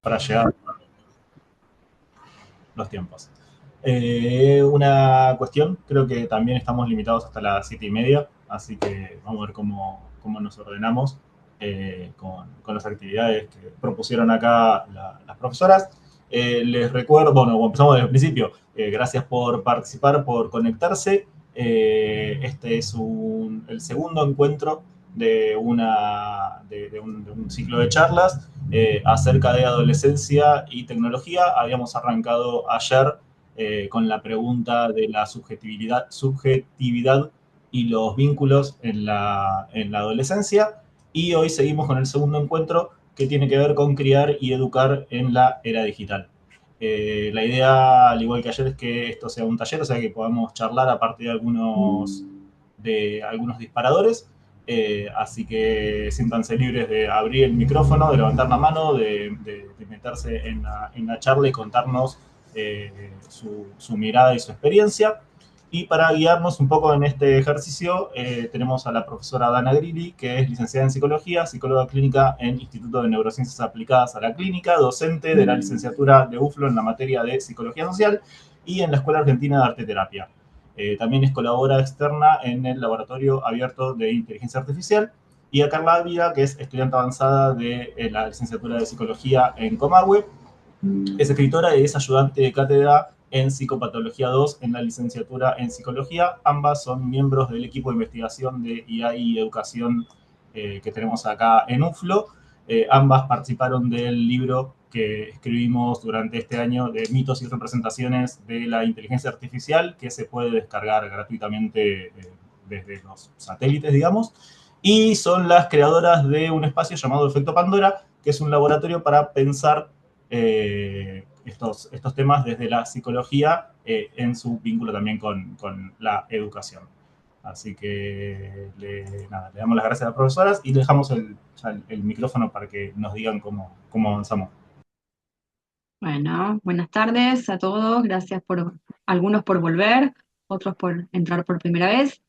para llegar a los tiempos. Una cuestión, creo que también estamos limitados hasta las 7:30, así que vamos a ver cómo nos ordenamos con las actividades que propusieron acá las profesoras. Les recuerdo, bueno, empezamos desde el principio. Gracias por participar, por conectarse. Este es el segundo encuentro de un ciclo de charlas acerca de adolescencia y tecnología. Habíamos arrancado ayer con la pregunta de la subjetividad y los vínculos en la adolescencia. Y hoy seguimos con el segundo encuentro que tiene que ver con criar y educar en la era digital. La idea, al igual que ayer, es que esto sea un taller, o sea que podamos charlar a partir de algunos disparadores. Así que siéntanse libres de abrir el micrófono, de levantar la mano, de meterse en la charla y contarnos su mirada y su experiencia. Y para guiarnos un poco en este ejercicio, tenemos a la profesora Dana Grilli, que es licenciada en Psicología, psicóloga clínica en Instituto de Neurociencias Aplicadas a la Clínica, docente de la licenciatura de UFLO en la materia de Psicología Social y en la Escuela Argentina de Arte Terapia. También es colaboradora externa en el Laboratorio Abierto de Inteligencia Artificial. Y a Carla Ávila, que es estudiante avanzada de la licenciatura de Psicología en Comahue. Es escritora y es ayudante de cátedra en Psicopatología 2 en la licenciatura en Psicología. Ambas son miembros del equipo de investigación de IA y Educación que tenemos acá en UFLO. Ambas participaron del libro que escribimos durante este año de mitos y representaciones de la inteligencia artificial, que se puede descargar gratuitamente desde los satélites, digamos. Y son las creadoras de un espacio llamado Efecto Pandora, que es un laboratorio para pensar estos temas desde la psicología en su vínculo también con la educación. Así que le damos las gracias a las profesoras y le dejamos el micrófono para que nos digan cómo avanzamos. Bueno, buenas tardes a todos. Gracias por algunos por volver, otros por entrar por primera vez.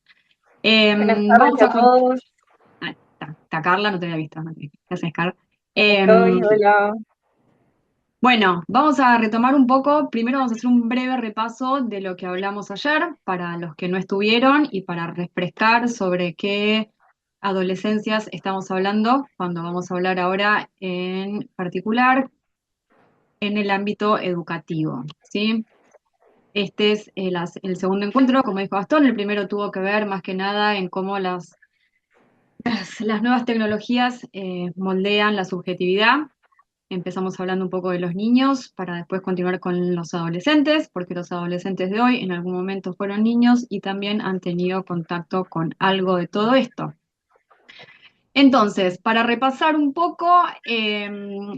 Buenas tardes Vamos a a con... todos. Ah, está Carla, no te había visto. Gracias, Carla. Acá estoy, hola. Bueno, vamos a retomar un poco. Primero vamos a hacer un breve repaso de lo que hablamos ayer para los que no estuvieron y para refrescar sobre qué adolescencias estamos hablando cuando vamos a hablar ahora en particular en el ámbito educativo, ¿sí? Este es el segundo encuentro, como dijo Gastón. El primero tuvo que ver más que nada en cómo las nuevas tecnologías moldean la subjetividad. Empezamos hablando un poco de los niños para después continuar con los adolescentes, porque los adolescentes de hoy en algún momento fueron niños y también han tenido contacto con algo de todo esto. Entonces, para repasar un poco,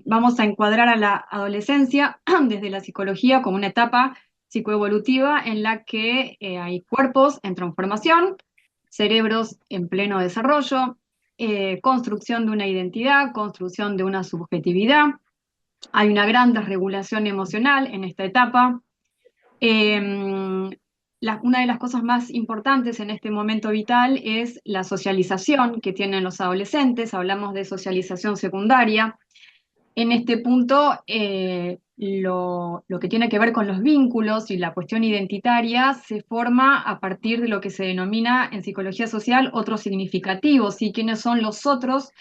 vamos a encuadrar a la adolescencia desde la psicología como una etapa psicoevolutiva en la que hay cuerpos en transformación, cerebros en pleno desarrollo, construcción de una identidad, construcción de una subjetividad. Hay una gran desregulación emocional en esta etapa. Eh, una de las cosas más importantes en este momento vital es la socialización que tienen los adolescentes. Hablamos de socialización secundaria. En este punto, lo que tiene que ver con los vínculos y la cuestión identitaria se forma a partir de lo que se denomina en psicología social otros significativos, y quiénes son los otros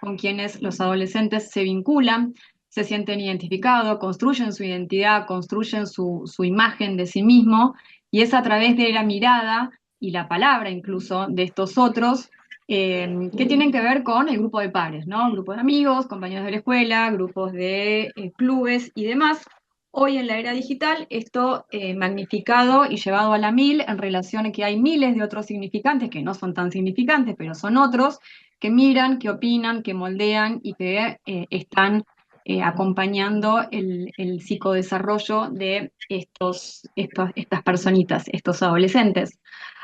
con quienes los adolescentes se vinculan, se sienten identificados, construyen su identidad, construyen su imagen de sí mismo, y es a través de la mirada y la palabra incluso de estos otros que tienen que ver con el grupo de pares, ¿no? Grupos de amigos, compañeros de la escuela, grupos de clubes y demás. Hoy en la era digital, esto magnificado y llevado a la mil en relación a que hay miles de otros significantes que no son tan significantes, pero son otros que miran, que opinan, que moldean y que están acompañando el psicodesarrollo de estas personitas, estos adolescentes.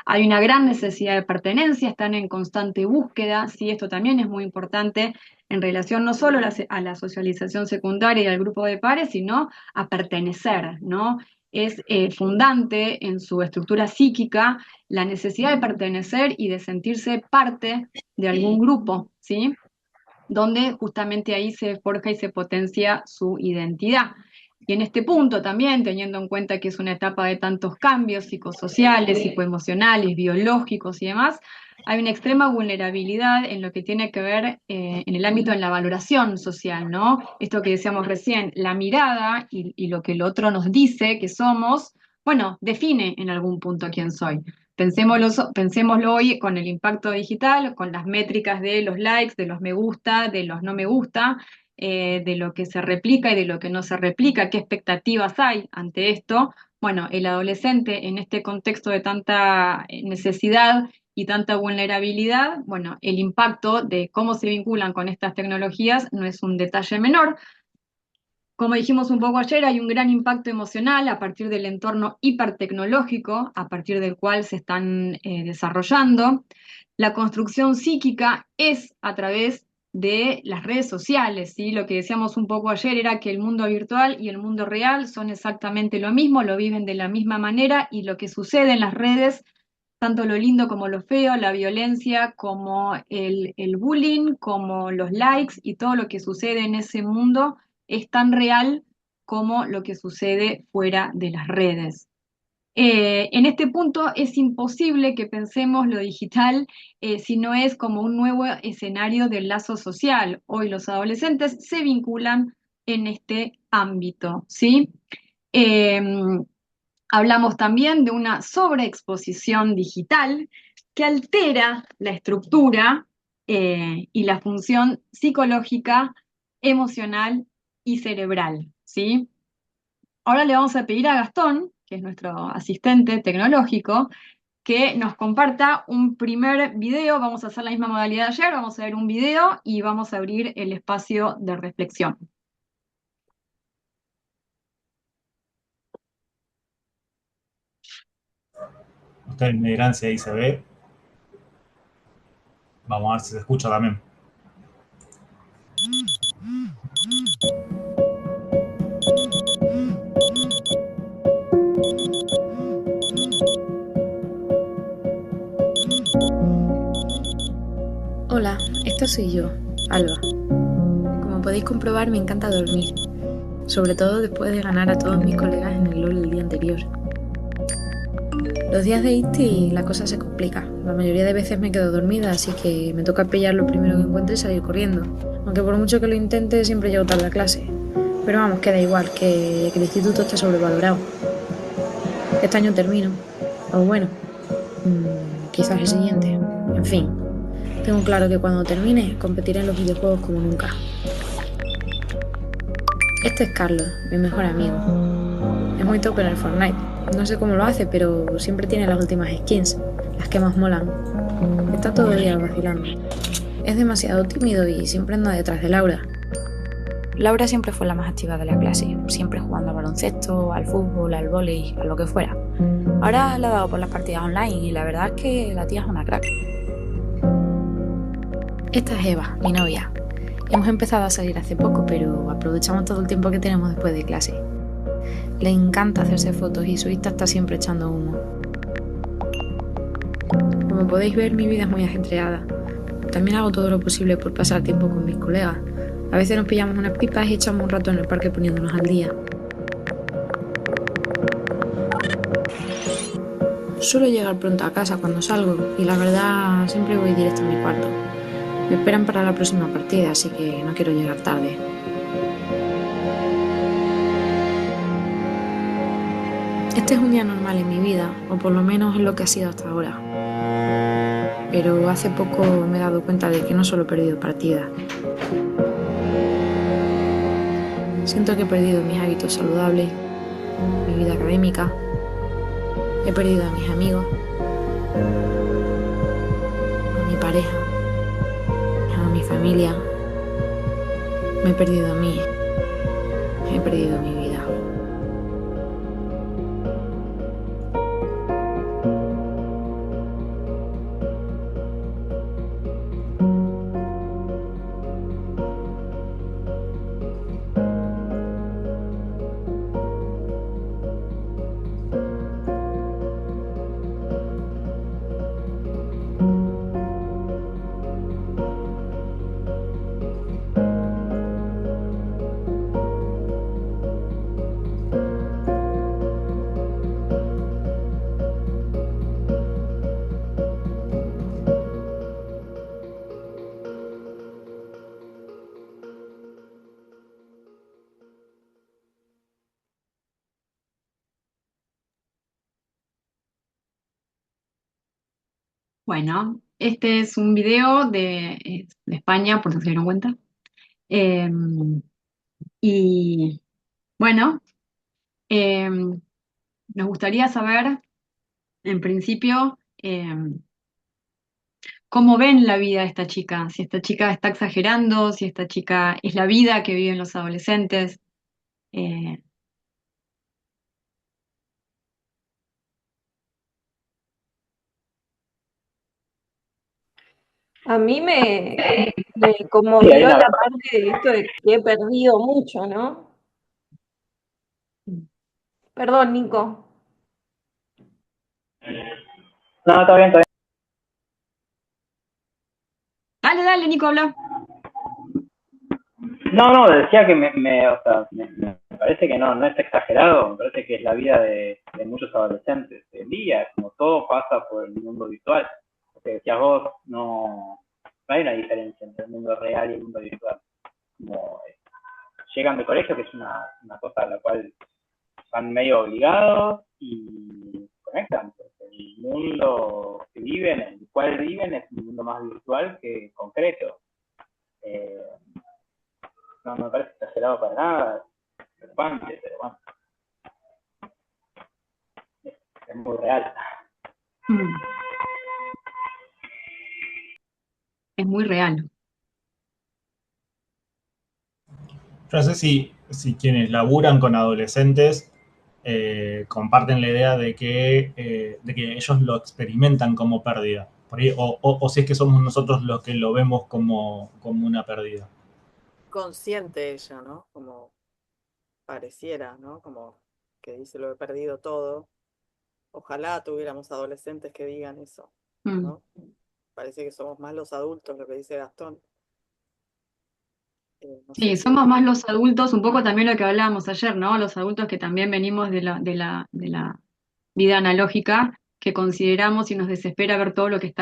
Hay una gran necesidad de pertenencia, están en constante búsqueda, sí, esto también es muy importante en relación no solo a la socialización secundaria y al grupo de pares, sino a pertenecer, ¿no? Es fundante en su estructura psíquica la necesidad de pertenecer y de sentirse parte de algún grupo, ¿sí? donde justamente ahí se forja y se potencia su identidad. Y en este punto también, teniendo en cuenta que es una etapa de tantos cambios psicosociales, psicoemocionales, biológicos y demás, hay una extrema vulnerabilidad en lo que tiene que ver en el ámbito de la valoración social, ¿no? Esto que decíamos recién, la mirada y lo que el otro nos dice que somos, bueno, define en algún punto quién soy. Pensémoslo hoy con el impacto digital, con las métricas de los likes, de los me gusta, de los no me gusta, de lo que se replica y de lo que no se replica, qué expectativas hay ante esto. Bueno, el adolescente en este contexto de tanta necesidad y tanta vulnerabilidad, bueno, el impacto de cómo se vinculan con estas tecnologías no es un detalle menor. Como dijimos un poco ayer, hay un gran impacto emocional a partir del entorno hipertecnológico, a partir del cual se están desarrollando. La construcción psíquica es a través de las redes sociales, ¿sí? Lo que decíamos un poco ayer era que el mundo virtual y el mundo real son exactamente lo mismo, lo viven de la misma manera y lo que sucede en las redes, tanto lo lindo como lo feo, la violencia como el bullying, como los likes y todo lo que sucede en ese mundo es tan real como lo que sucede fuera de las redes. En este punto es imposible que pensemos lo digital si no es como un nuevo escenario del lazo social. Hoy los adolescentes se vinculan en este ámbito, ¿sí? Eh, Hablamos también de una sobreexposición digital que altera la estructura y la función psicológica, emocional y cerebral, ¿sí? Ahora le vamos a pedir a Gastón, que es nuestro asistente tecnológico, que nos comparta un primer video. Vamos a hacer la misma modalidad de ayer, vamos a ver un video y vamos a abrir el espacio de reflexión. Ustedes me dirán si ahí se ve. Vamos a ver si se escucha también. Hola, esta soy yo, Alba. Como podéis comprobar, me encanta dormir, sobre todo después de ganar a todos mis colegas en el LOL el día anterior. Los días de ITI la cosa se complica. La mayoría de veces me quedo dormida, así que me toca pillar lo primero que encuentre y salir corriendo. Aunque por mucho que lo intente, siempre llego tarde a clase. Pero vamos, queda igual, que el instituto está sobrevalorado. Este año termino. O bueno, quizás el siguiente. En fin, tengo claro que cuando termine, competiré en los videojuegos como nunca. Este es Carlos, mi mejor amigo. Es muy top en el Fortnite. No sé cómo lo hace, pero siempre tiene las últimas skins, las que más molan. Está todo el día vacilando. Es demasiado tímido y siempre anda detrás de Laura. Laura siempre fue la más activa de la clase, siempre jugando al baloncesto, al fútbol, al vóley, a lo que fuera. Ahora le ha dado por las partidas online y la verdad es que la tía es una crack. Esta es Eva, mi novia. Hemos empezado a salir hace poco, pero aprovechamos todo el tiempo que tenemos después de clase. Le encanta hacerse fotos y su Insta está siempre echando humo. Como podéis ver, mi vida es muy ajetreada. También hago todo lo posible por pasar tiempo con mis colegas. A veces nos pillamos unas pipas y echamos un rato en el parque poniéndonos al día. Suelo llegar pronto a casa cuando salgo y la verdad siempre voy directo a mi cuarto. Me esperan para la próxima partida, así que no quiero llegar tarde. Este es un día normal en mi vida, o por lo menos es lo que ha sido hasta ahora. Pero hace poco me he dado cuenta de que no solo he perdido partidas. Siento que he perdido mis hábitos saludables, mi vida académica, he perdido a mis amigos, a mi pareja, a mi familia, me he perdido a mí, he perdido mi vida. Bueno, este es un video de España, por si se dieron cuenta. Eh, y bueno, eh, nos gustaría saber, en principio, cómo ven la vida de esta chica, si esta chica está exagerando, si esta chica es la vida que viven los adolescentes. Eh, A mí me Sí, hay conmovió una, la parte de esto de que he perdido mucho, ¿no? Perdón, Nico. no, está bien, está bien. Dale, dale, Nico, habla. No, decía que o sea, me parece que no es exagerado, me parece que es la vida de muchos adolescentes. El día, como todo pasa por el mundo virtual. Porque decías vos, no hay una diferencia entre el mundo real y el mundo virtual. Como llegan de colegio, que es una cosa a la cual van medio obligados y conectan. Porque el mundo que viven, el cual viven, es un mundo más virtual que concreto. Eh, no me parece exagerado para nada, es preocupante, pero bueno, es muy real. Mm, es muy real. Yo no sé si quienes laburan con adolescentes comparten la idea de que ellos lo experimentan como pérdida. Por ahí, o si es que somos nosotros los que lo vemos como una pérdida. Consciente ella, ¿no? Como pareciera, ¿no? Como que dice lo he perdido todo. Ojalá tuviéramos adolescentes que digan eso, Mm. ¿no? Parece que somos más los adultos, lo que dice Gastón. No sé Sí, si... somos más los adultos, un poco también lo que hablábamos ayer, ¿no? Los adultos que también venimos de la vida analógica, que consideramos y nos desespera ver todo lo que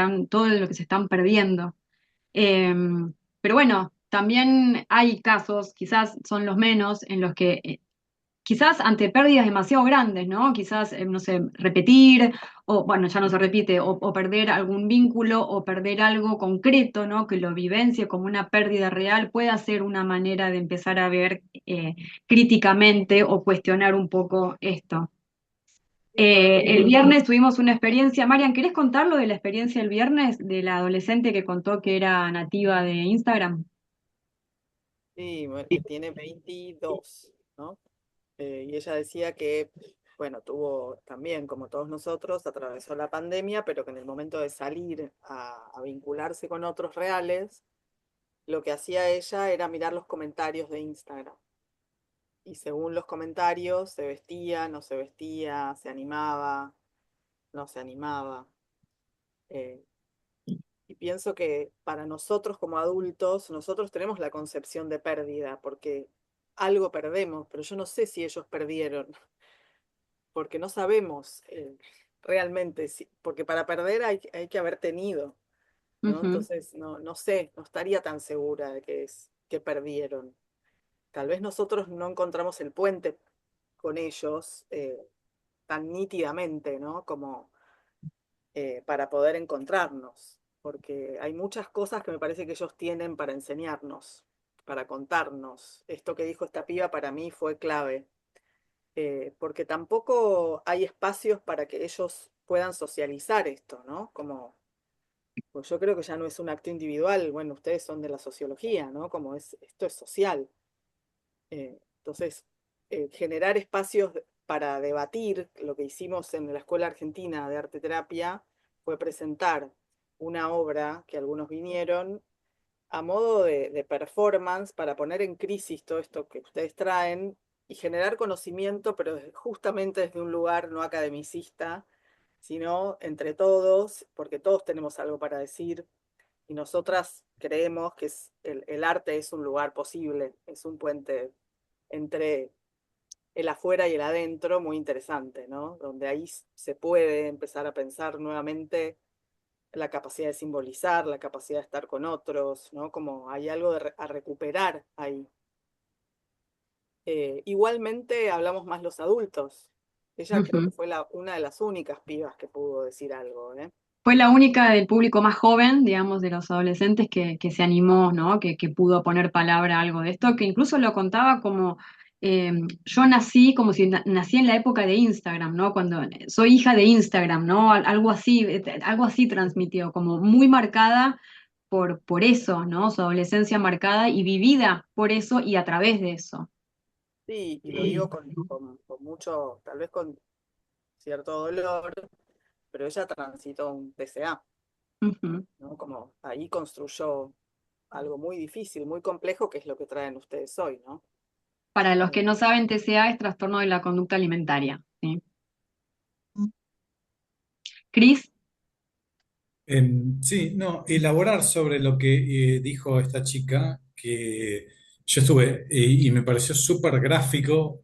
se están perdiendo. Eh, pero bueno, también hay casos, quizás son los menos, en los que quizás ante pérdidas demasiado grandes, ¿no? Quizás, no sé, repetir, o bueno, ya no se repite, o perder algún vínculo, o perder algo concreto, ¿no? Que lo vivencie como una pérdida real, puede ser una manera de empezar a ver críticamente o cuestionar un poco esto. El viernes tuvimos una experiencia. Marian, ¿querés contar lo de la experiencia el viernes de la adolescente que contó que era nativa de Instagram? Sí, bueno, tiene 22, ¿no? Y ella decía que, bueno, tuvo también, como todos nosotros, atravesó la pandemia, pero que en el momento de salir a vincularse con otros reales, lo que hacía ella era mirar los comentarios de Instagram. Y según los comentarios, se vestía, no se vestía, se animaba, no se animaba. Eh, y pienso que para nosotros como adultos, nosotros tenemos la concepción de pérdida, porque algo perdemos, pero yo no sé si ellos perdieron, porque no sabemos realmente, porque para perder hay que haber tenido, ¿no? Ujú, Entonces, no sé, no estaría tan segura de que perdieron. Tal vez nosotros no encontramos el puente con ellos tan nítidamente, ¿no? Como para poder encontrarnos, porque hay muchas cosas que me parece que ellos tienen para enseñarnos, para contarnos. Esto que dijo esta piba para mí fue clave, porque tampoco hay espacios para que ellos puedan socializar esto, ¿no? Como, pues yo creo que ya no es un acto individual, bueno, ustedes son de la sociología, ¿no? Como esto es social. Entonces, generar espacios para debatir, lo que hicimos en la Escuela Argentina de Arte Terapia fue presentar una obra que algunos vinieron a modo de performance para poner en crisis todo esto que ustedes traen y generar conocimiento, pero justamente desde un lugar no academicista, sino entre todos, porque todos tenemos algo para decir y nosotras creemos que el arte es un lugar posible, es un puente entre el afuera y el adentro muy interesante, ¿no? Donde ahí se puede empezar a pensar nuevamente la capacidad de simbolizar, la capacidad de estar con otros, ¿no? Como hay algo a recuperar ahí. Igualmente hablamos más los adultos. Ella creo que ujú. fue una de las únicas pibas que pudo decir algo, ¿eh? Fue la única del público más joven, digamos, de los adolescentes que se animó, ¿no? Que pudo poner palabra a algo de esto, que incluso lo contaba como, yo nací como si nací en la época de Instagram, ¿no? Cuando soy hija de Instagram, ¿no? Algo así transmitió, como muy marcada por eso, ¿no? Su adolescencia marcada y vivida por eso y a través de eso. Sí, y lo digo con mucho, tal vez con cierto dolor, pero ella transitó un TCA, Ujú. ¿no? Como ahí construyó algo muy difícil, muy complejo, que es lo que traen ustedes hoy, ¿no? Para los que Eh, no saben, TCA es trastorno de la conducta alimentaria, ¿sí? Cris, Sí, no, elaborar sobre lo que dijo esta chica, que yo estuve y me pareció súper gráfico.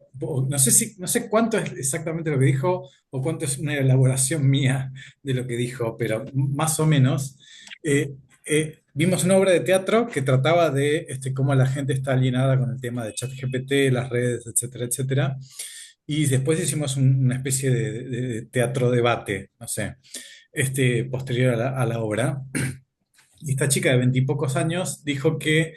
No sé si, no sé cuánto es exactamente lo que dijo o cuánto es una elaboración mía de lo que dijo, pero más o menos. Eh, Vimos una obra de teatro que trataba de cómo la gente está alienada con el tema de ChatGPT, las redes, etcétera, etcétera. Y después hicimos una especie de teatro debate, no sé, posterior a la obra. Y esta chica de veintipocos años dijo que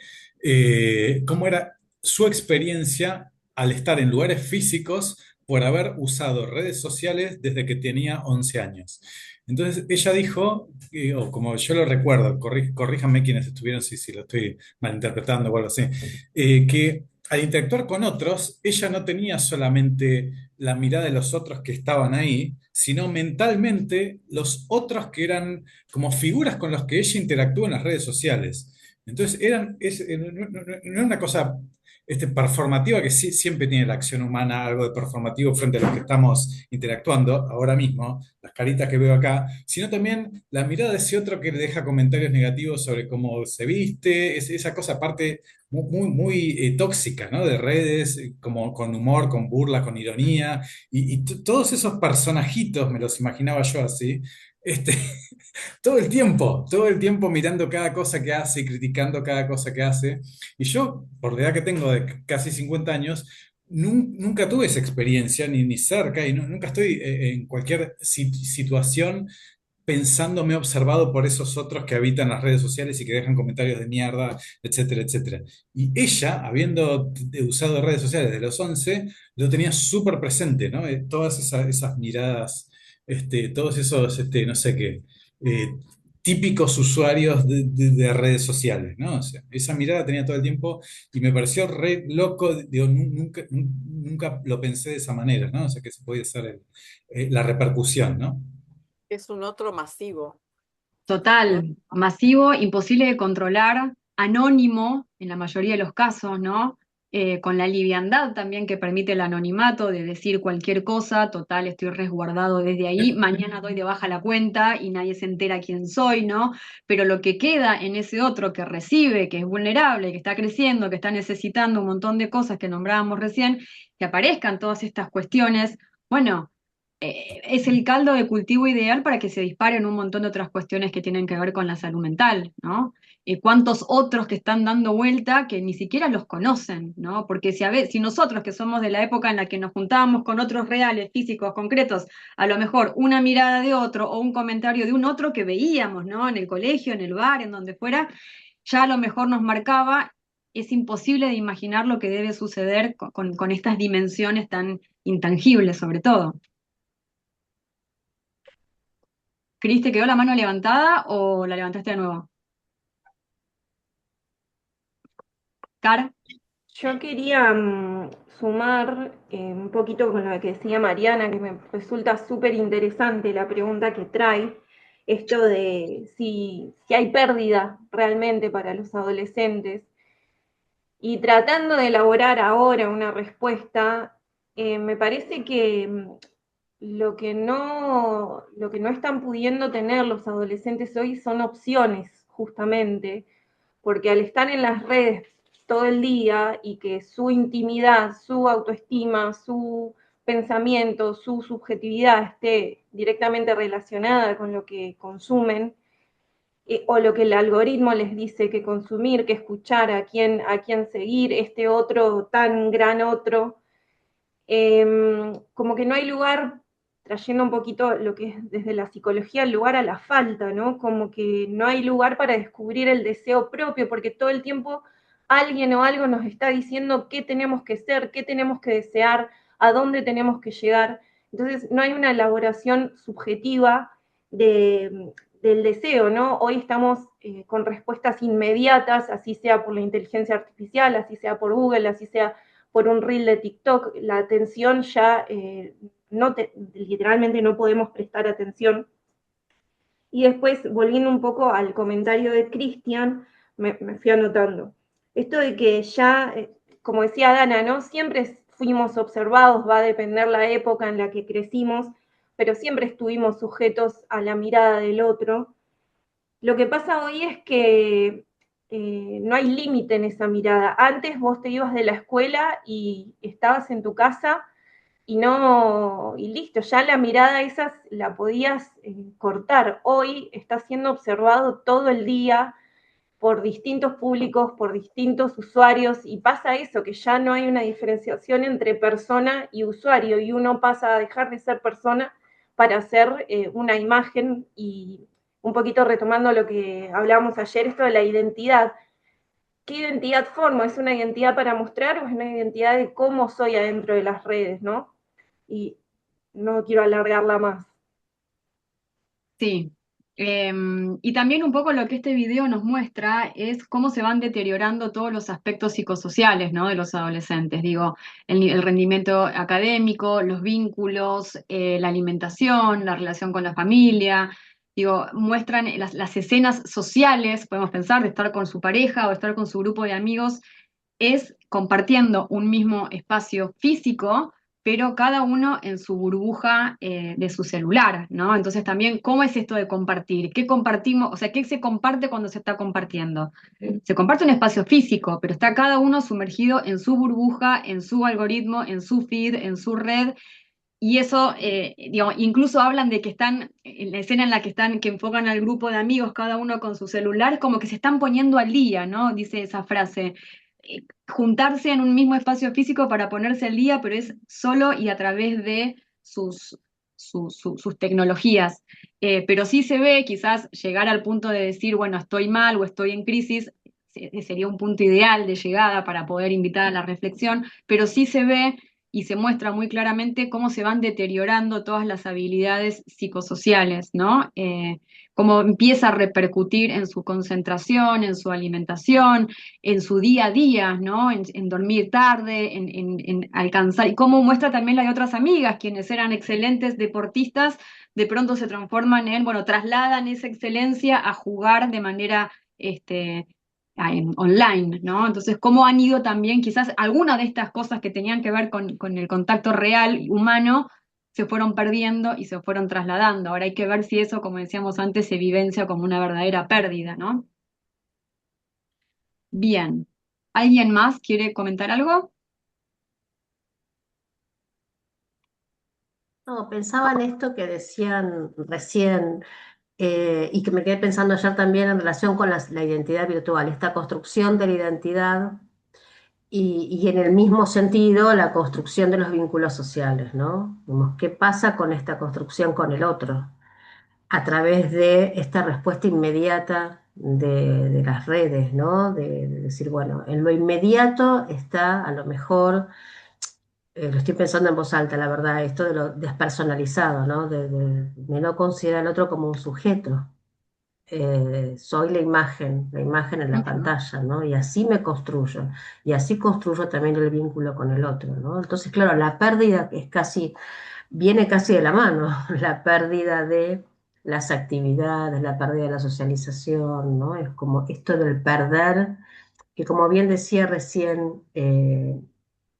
cómo era su experiencia al estar en lugares físicos por haber usado redes sociales desde que tenía 11 años. Entonces ella dijo, o como yo lo recuerdo, corríjanme quienes estuvieron si lo estoy malinterpretando o algo así, que al interactuar con otros, ella no tenía solamente la mirada de los otros que estaban ahí, sino mentalmente los otros que eran como figuras con las que ella interactúa en las redes sociales. Entonces, no era una cosa performativa que sí, siempre tiene la acción humana algo de performativo frente a los que estamos interactuando ahora mismo, las caritas que veo acá, sino también la mirada de ese otro que le deja comentarios negativos sobre cómo se viste, esa cosa aparte muy tóxica, ¿no? De redes, como con humor, con burla, con ironía, y todos esos personajitos, me los imaginaba yo así, este, todo el tiempo mirando cada cosa que hace y criticando cada cosa que hace. Y yo, por la edad que tengo de casi 50 años, nunca tuve esa experiencia, ni cerca, y nunca estoy en cualquier situación pensándome observado por esos otros que habitan las redes sociales y que dejan comentarios de mierda, etcétera, etcétera. Y ella, habiendo usado redes sociales desde los 11, lo tenía súper presente, ¿no? Todas esas miradas, todos esos, no sé qué, eh, típicos usuarios de redes sociales, ¿no? O sea, esa mirada tenía todo el tiempo y me pareció re loco, digo, nunca lo pensé de esa manera, ¿no? O sea, que se podía hacer la repercusión, ¿no? es un otro masivo, ¿no? total, masivo, imposible de controlar, anónimo en la mayoría de los casos, ¿no? Con la liviandad también que permite el anonimato de decir cualquier cosa, total, estoy resguardado desde ahí, mañana doy de baja la cuenta y nadie se entera quién soy, ¿no? Pero lo que queda en ese otro que recibe, que es vulnerable, que está creciendo, que está necesitando un montón de cosas que nombrábamos recién, que aparezcan todas estas cuestiones, bueno, es el caldo de cultivo ideal para que se disparen un montón de otras cuestiones que tienen que ver con la salud mental, ¿no? ¿Cuántos otros que están dando vuelta que ni siquiera los conocen, ¿no? Porque si nosotros que somos de la época en la que nos juntábamos con otros reales, físicos, concretos, a lo mejor una mirada de otro o un comentario de un otro que veíamos, ¿no? En el colegio, en el bar, en donde fuera, ya a lo mejor nos marcaba, es imposible de imaginar lo que debe suceder con estas dimensiones tan intangibles, sobre todo. Cris, ¿te quedó la mano levantada o la levantaste de nuevo? Car, Yo quería sumar un poquito con lo que decía Mariana, que me resulta súper interesante la pregunta que trae, esto de si hay pérdida realmente para los adolescentes. Y tratando de elaborar ahora una respuesta, me parece que lo que no están pudiendo tener los adolescentes hoy son opciones, justamente, porque al estar en las redes todo el día y que su intimidad, su autoestima, su pensamiento, su subjetividad esté directamente relacionada con lo que consumen, o lo que el algoritmo les dice que consumir, que escuchar, a quién seguir, este otro tan gran otro, como que no hay lugar trayendo un poquito lo que es desde la psicología el lugar a la falta, ¿no? Como que no hay lugar para descubrir el deseo propio, porque todo el tiempo alguien o algo nos está diciendo qué tenemos que ser, qué tenemos que desear, a dónde tenemos que llegar. Entonces no hay una elaboración subjetiva del deseo, ¿no? Hoy estamos con respuestas inmediatas, así sea por la inteligencia artificial, así sea por Google, así sea por un reel de TikTok, la atención ya literalmente no podemos prestar atención. Y después, volviendo un poco al comentario de Cristian, me fui anotando. Esto de que ya, como decía Dana, ¿no? Siempre fuimos observados, va a depender la época en la que crecimos, pero siempre estuvimos sujetos a la mirada del otro. Lo que pasa hoy es que no hay límite en esa mirada. Antes vos te ibas de la escuela y estabas en tu casa y no, y listo, ya la mirada esa la podías cortar. Hoy está siendo observado todo el día por distintos públicos, por distintos usuarios, y pasa eso, que ya no hay una diferenciación entre persona y usuario, y uno pasa a dejar de ser persona para ser una imagen. Y un poquito retomando lo que hablábamos ayer, esto de la identidad. ¿Qué identidad formo? ¿Es una identidad para mostrar o es una identidad de cómo soy adentro de las redes, no? Y no quiero alargarla más. Sí. Y también un poco lo que este video nos muestra es cómo se van deteriorando todos los aspectos psicosociales, ¿no? De los adolescentes. Digo, el rendimiento académico, los vínculos, la alimentación, la relación con la familia. Digo, muestran las escenas sociales, podemos pensar, de estar con su pareja o estar con su grupo de amigos, es compartiendo un mismo espacio físico, pero cada uno en su burbuja de su celular, ¿no? Entonces también, ¿cómo es esto de compartir? ¿Qué compartimos? O sea, ¿qué se comparte cuando se está compartiendo? Se comparte un espacio físico, pero está cada uno sumergido en su burbuja, en su algoritmo, en su feed, en su red. Y eso, digamos, incluso hablan de que están, en la escena en la que están, que enfocan al grupo de amigos, cada uno con su celular, como que se están poniendo al día, ¿no? Dice esa frase. Juntarse en un mismo espacio físico para ponerse al día, pero es solo y a través de sus tecnologías. Pero sí se ve, quizás llegar al punto de decir, bueno, estoy mal o estoy en crisis, sería un punto ideal de llegada para poder invitar a la reflexión, pero sí se ve y se muestra muy claramente cómo se van deteriorando todas las habilidades psicosociales, ¿no? Cómo empieza a repercutir en su concentración, en su alimentación, en su día a día, ¿no? En dormir tarde, en alcanzar, y cómo muestra también la de otras amigas, quienes eran excelentes deportistas, de pronto se transforman en, bueno, trasladan esa excelencia a jugar de manera online, ¿no? Entonces, cómo han ido también, quizás algunas de estas cosas que tenían que ver con el contacto real, humano, se fueron perdiendo y se fueron trasladando. Ahora hay que ver si eso, como decíamos antes, se vivencia como una verdadera pérdida, ¿no? Bien. ¿Alguien más quiere comentar algo? No, pensaba en esto que decían recién y que me quedé pensando ayer también en relación con la identidad virtual, esta construcción de la identidad y en el mismo sentido la construcción de los vínculos sociales, ¿no? Digamos, ¿qué pasa con esta construcción con el otro? A través de esta respuesta inmediata de las redes, ¿no? De decir, bueno, en lo inmediato está a lo mejor lo estoy pensando en voz alta, la verdad, esto de lo despersonalizado, ¿no? De no considerar al otro como un sujeto. Soy la imagen en la Ujú. pantalla, ¿no? Y así me construyo. Y así construyo también el vínculo con el otro, ¿no? Entonces, claro, la pérdida es casi, viene casi de la mano, la pérdida de las actividades, la pérdida de la socialización, ¿no? Es como esto del perder, que como bien decía recién,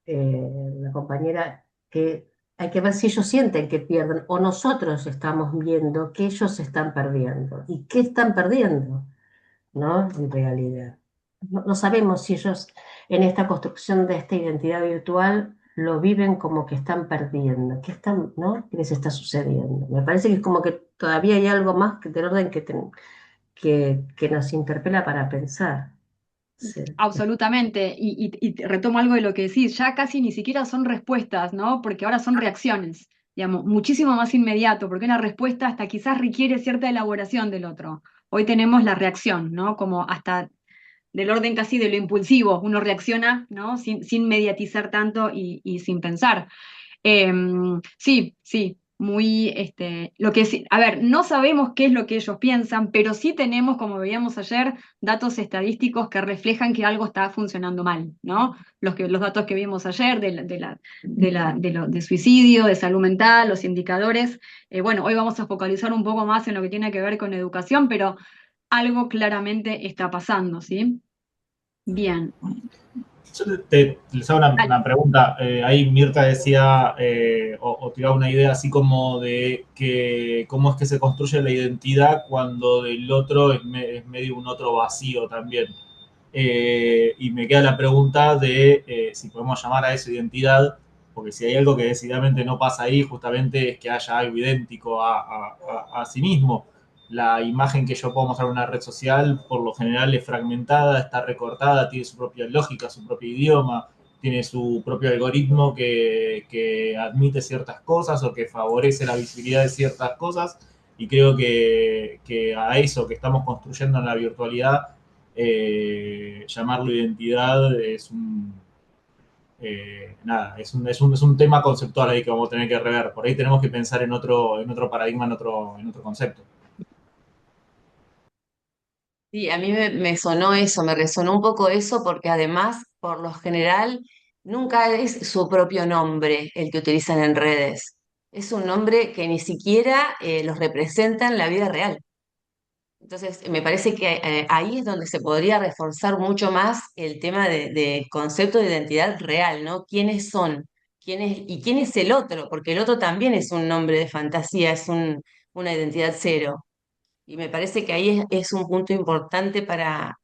la compañera, que hay que ver si ellos sienten que pierden o nosotros estamos viendo que ellos están perdiendo. ¿Y qué están perdiendo? ¿No? En realidad. No sabemos si ellos en esta construcción de esta identidad virtual lo viven como que están perdiendo. ¿Qué están, no? ¿Qué les está sucediendo? Me parece que es como que todavía hay algo más que del orden que nos interpela para pensar. Sí. Absolutamente. Y retomo algo de lo que decís, ya casi ni siquiera son respuestas, ¿no? Porque ahora son reacciones. digamos, muchísimo más inmediato, porque una respuesta hasta quizás requiere cierta elaboración del otro. Hoy tenemos la reacción, ¿no? Como hasta del orden casi de lo impulsivo, uno reacciona, ¿no? Sin mediatizar tanto y sin pensar. Sí, sí, muy, lo que sí, a ver, no sabemos qué es lo que ellos piensan, pero sí tenemos, como veíamos ayer, datos estadísticos que reflejan que algo está funcionando mal, ¿no? Los datos que vimos ayer de suicidio, de salud mental, los indicadores. Bueno, hoy vamos a focalizar un poco más en lo que tiene que ver con educación, pero algo claramente está pasando, ¿sí? Bien. Yo les hago una pregunta. Ahí Mirta decía, o tiraba una idea así como de que cómo es que se construye la identidad cuando del otro es medio un otro vacío también. Y me queda la pregunta de si podemos llamar a eso identidad, porque si hay algo que decididamente no pasa ahí, justamente es que haya algo idéntico a sí mismo. La imagen que yo puedo mostrar en una red social, por lo general es fragmentada, está recortada, tiene su propia lógica, su propio idioma, tiene su propio algoritmo que admite ciertas cosas o que favorece la visibilidad de ciertas cosas. Y creo que a eso que estamos construyendo en la virtualidad, llamarlo identidad nada, es un tema conceptual ahí que vamos a tener que rever. Por ahí tenemos que pensar en otro paradigma, en otro concepto. Sí, a mí me sonó eso, me resonó un poco eso porque además, por lo general, nunca es su propio nombre el que utilizan en redes. Es un nombre que ni siquiera los representa en la vida real. Entonces, me parece que ahí es donde se podría reforzar mucho más el tema de concepto de identidad real, ¿no? ¿Quiénes son? ¿Y quién es el otro? Porque el otro también es un nombre de fantasía, una identidad cero. Y me parece que ahí es un punto importante para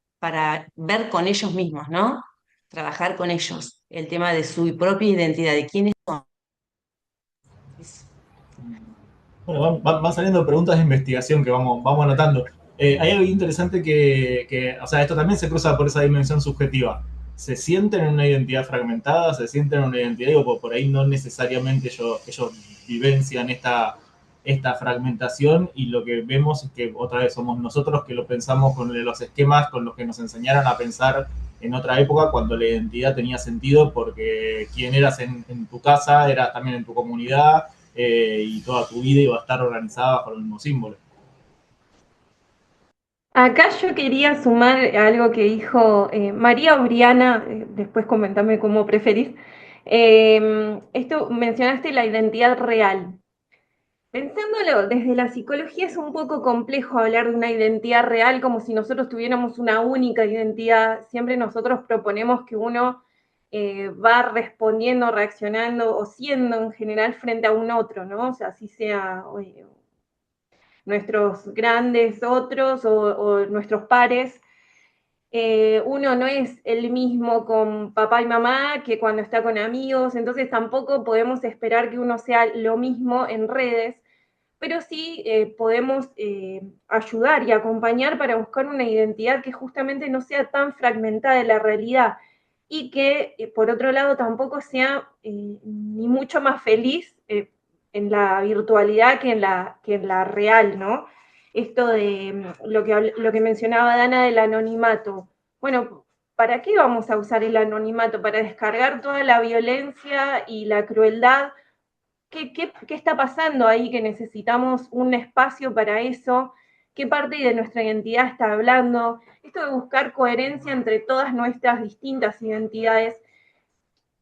ver con ellos mismos, ¿no? Trabajar con ellos, el tema de su propia identidad, de quiénes son. Bueno, van saliendo preguntas de investigación que vamos anotando. Hay algo interesante o sea, esto también se cruza por esa dimensión subjetiva. ¿Se sienten en una identidad fragmentada? ¿Se sienten en una identidad? Digo, por ahí no necesariamente ellos vivencian esta fragmentación y lo que vemos es que otra vez somos nosotros que lo pensamos con los esquemas con los que nos enseñaron a pensar en otra época cuando la identidad tenía sentido porque quién eras en tu casa, eras también en tu comunidad, y toda tu vida iba a estar organizada bajo el mismo símbolo. Acá yo quería sumar algo que dijo María Briana, después comentame cómo preferís. Esto mencionaste la identidad real. Pensándolo desde la psicología es un poco complejo hablar de una identidad real como si nosotros tuviéramos una única identidad. Siempre nosotros proponemos que uno va respondiendo, reaccionando o siendo en general frente a un otro, ¿no? O sea, así sea nuestros grandes otros o nuestros pares. Uno no es el mismo con papá y mamá que cuando está con amigos, entonces tampoco podemos esperar que uno sea lo mismo en redes, pero sí podemos ayudar y acompañar para buscar una identidad que justamente no sea tan fragmentada de la realidad y que, por otro lado, tampoco sea ni mucho más feliz en la virtualidad que en la real, ¿no? Esto de lo que mencionaba Dana del anonimato. Bueno, ¿para qué vamos a usar el anonimato? ¿Para descargar toda la violencia y la crueldad? ¿Qué está pasando ahí que necesitamos un espacio para eso? ¿Qué parte de nuestra identidad está hablando? Esto de buscar coherencia entre todas nuestras distintas identidades.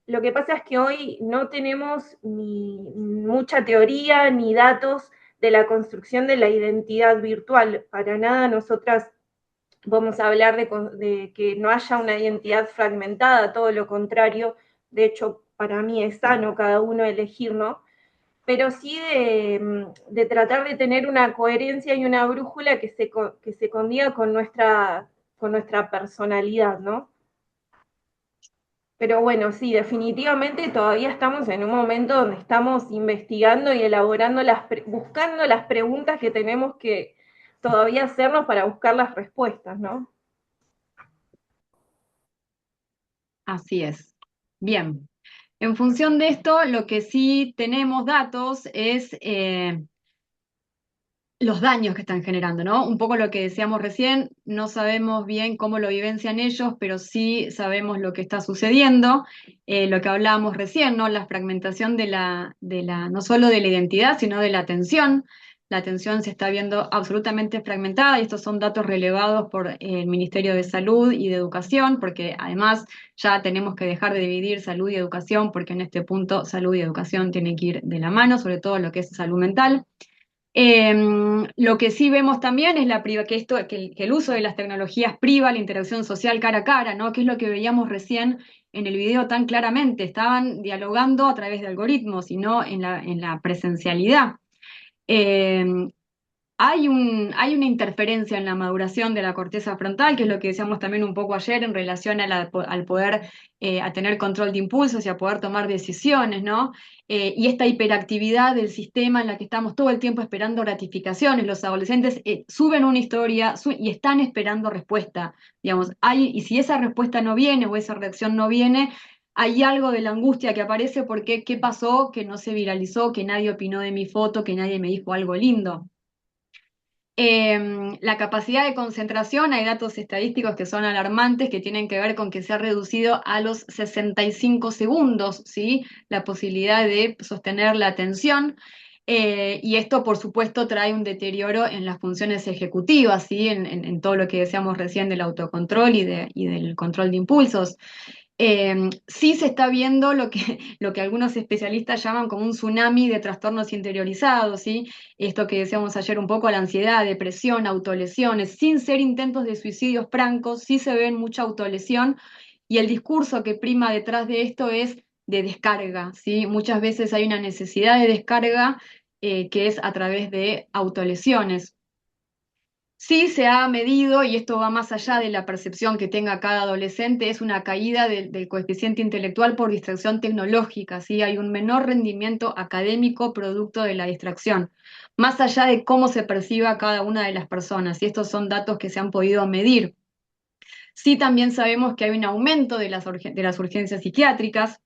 Lo que pasa es que hoy no tenemos ni mucha teoría ni datos de la construcción de la identidad virtual. Para nada nosotras vamos a hablar de que no haya una identidad fragmentada, todo lo contrario. De hecho, para mí es sano cada uno elegir, ¿no? Pero sí de tratar de tener una coherencia y una brújula que se condiga con nuestra personalidad, ¿no? Pero bueno, sí, definitivamente todavía estamos en un momento donde estamos investigando y elaborando buscando las preguntas que tenemos que todavía hacernos para buscar las respuestas, ¿no? Así es. Bien. En función de esto, lo que sí tenemos datos es los daños que están generando, ¿no? Un poco lo que decíamos recién, no sabemos bien cómo lo vivencian ellos, pero sí sabemos lo que está sucediendo. Lo que hablábamos recién, ¿no? La fragmentación no solo de la identidad, sino de la atención. La atención se está viendo absolutamente fragmentada y estos son datos relevados por el Ministerio de Salud y de Educación, porque además ya tenemos que dejar de dividir salud y educación, porque en este punto salud y educación tienen que ir de la mano, sobre todo lo que es salud mental. Lo que sí vemos también es que el uso de las tecnologías priva la interacción social cara a cara, ¿no? Que es lo que veíamos recién en el video tan claramente. Estaban dialogando a través de algoritmos y no en la presencialidad. Eh, hay una interferencia en la maduración de la corteza frontal, que es lo que decíamos también un poco ayer en relación al poder, a tener control de impulsos y a poder tomar decisiones, ¿no? Y esta hiperactividad del sistema en la que estamos todo el tiempo esperando gratificaciones. Los adolescentes suben una historia y están esperando respuesta, digamos. Y si esa respuesta no viene o esa reacción no viene, hay algo de la angustia que aparece porque ¿qué pasó? Que no se viralizó, que nadie opinó de mi foto, que nadie me dijo algo lindo. La capacidad de concentración, hay datos estadísticos que son alarmantes, que tienen que ver con que se ha reducido a los 65 segundos, ¿sí? La posibilidad de sostener la atención. Y esto, por supuesto, trae un deterioro en las funciones ejecutivas, ¿sí? En todo lo que decíamos recién del autocontrol y del control de impulsos. Sí se está viendo lo que algunos especialistas llaman como un tsunami de trastornos interiorizados, ¿sí? Esto que decíamos ayer un poco, la ansiedad, depresión, autolesiones, sin ser intentos de suicidios francos, sí se ven mucha autolesión y el discurso que prima detrás de esto es de descarga, ¿sí? Muchas veces hay una necesidad de descarga que es a través de autolesiones. Sí se ha medido, y esto va más allá de la percepción que tenga cada adolescente, es una caída del coeficiente intelectual por distracción tecnológica, ¿sí? Hay un menor rendimiento académico producto de la distracción, más allá de cómo se perciba cada una de las personas, y estos son datos que se han podido medir. Sí también sabemos que hay un aumento de de las urgencias psiquiátricas.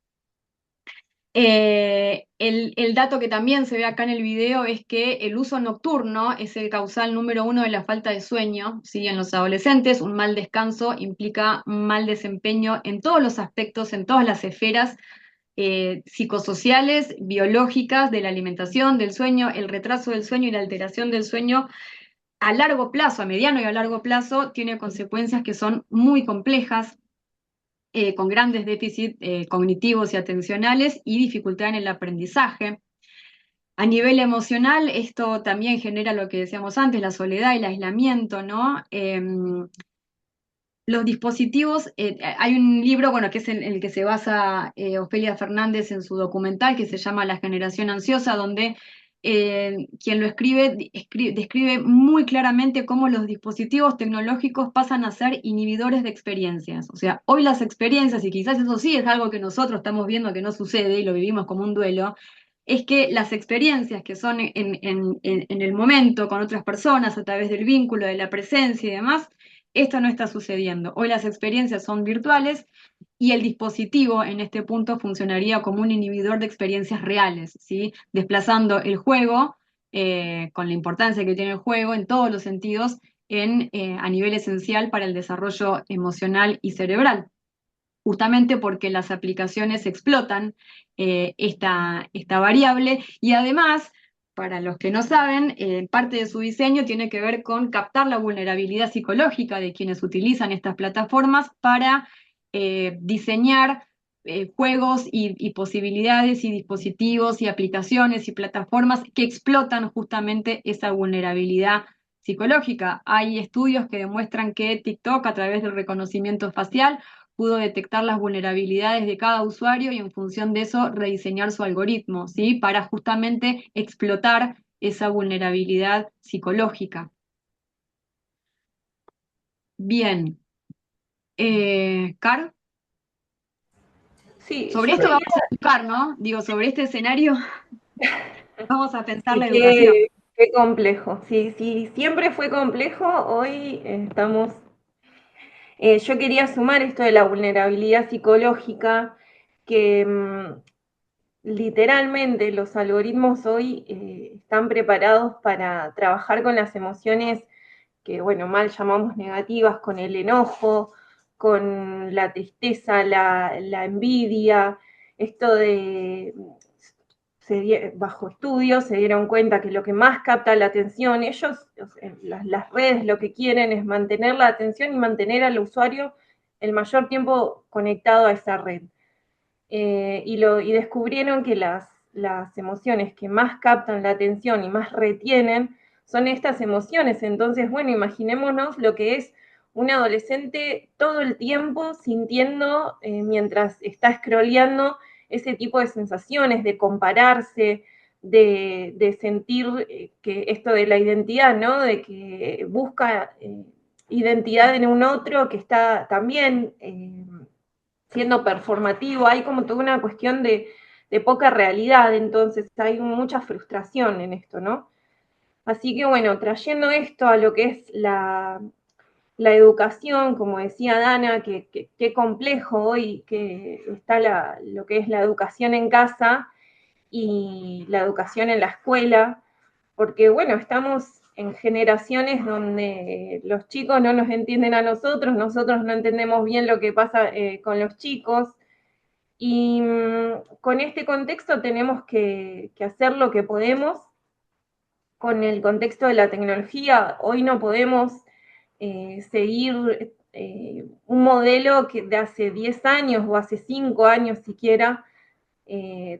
El dato que también se ve acá en el video es que el uso nocturno es el causal número uno de la falta de sueño, ¿sí? En los adolescentes. Un mal descanso implica un mal desempeño en todos los aspectos, en todas las esferas psicosociales, biológicas, de la alimentación, del sueño, el retraso del sueño y la alteración del sueño a largo plazo, a mediano y a largo plazo, tiene consecuencias que son muy complejas, con grandes déficits cognitivos y atencionales y dificultad en el aprendizaje. A nivel emocional, esto también genera lo que decíamos antes, la soledad, el aislamiento, ¿no? Los dispositivos, hay un libro, bueno, que es en el que se basa Ofelia Fernández en su documental, que se llama La generación ansiosa, donde quien lo escribe describe muy claramente cómo los dispositivos tecnológicos pasan a ser inhibidores de experiencias. O sea, hoy las experiencias, y quizás eso sí es algo que nosotros estamos viendo que no sucede y lo vivimos como un duelo, es que las experiencias que son en el momento con otras personas, a través del vínculo, de la presencia y demás, esto no está sucediendo. Hoy las experiencias son virtuales y el dispositivo en este punto funcionaría como un inhibidor de experiencias reales, ¿sí? Desplazando el juego, con la importancia que tiene el juego en todos los sentidos, a nivel esencial para el desarrollo emocional y cerebral, justamente porque las aplicaciones explotan esta variable y además, para los que no saben, parte de su diseño tiene que ver con captar la vulnerabilidad psicológica de quienes utilizan estas plataformas para diseñar juegos y posibilidades y dispositivos y aplicaciones y plataformas que explotan justamente esa vulnerabilidad psicológica. Hay estudios que demuestran que TikTok, a través del reconocimiento facial, pudo detectar las vulnerabilidades de cada usuario y en función de eso rediseñar su algoritmo, ¿sí? Para justamente explotar esa vulnerabilidad psicológica. Bien. Car, Sí, sobre yo esto quería, vamos a buscar, ¿no? Digo, sobre este escenario vamos a pensar la educación. qué complejo. Sí, sí, siempre fue complejo, hoy yo quería sumar esto de la vulnerabilidad psicológica, que literalmente los algoritmos hoy están preparados para trabajar con las emociones que, bueno, mal llamamos negativas, con el enojo, con la tristeza, la envidia, esto de, bajo estudios se dieron cuenta que lo que más capta la atención, ellos, las redes lo que quieren es mantener la atención y mantener al usuario el mayor tiempo conectado a esa red. Y descubrieron que las emociones que más captan la atención y más retienen son estas emociones. Entonces, bueno, imaginémonos lo que es un adolescente todo el tiempo sintiendo, mientras está scrolleando, ese tipo de sensaciones, de compararse, de sentir que esto de la identidad, ¿no? De que busca identidad en un otro que está también siendo performativo, hay como toda una cuestión de poca realidad, entonces hay mucha frustración en esto, ¿no? Así que bueno, trayendo esto a lo que es la educación, como decía Dana, qué complejo hoy que está lo que es la educación en casa y la educación en la escuela, porque bueno, estamos en generaciones donde los chicos no nos entienden a nosotros no entendemos bien lo que pasa con los chicos, y con este contexto tenemos que hacer lo que podemos con el contexto de la tecnología. Hoy no podemos seguir un modelo que de hace 10 años o hace 5 años siquiera,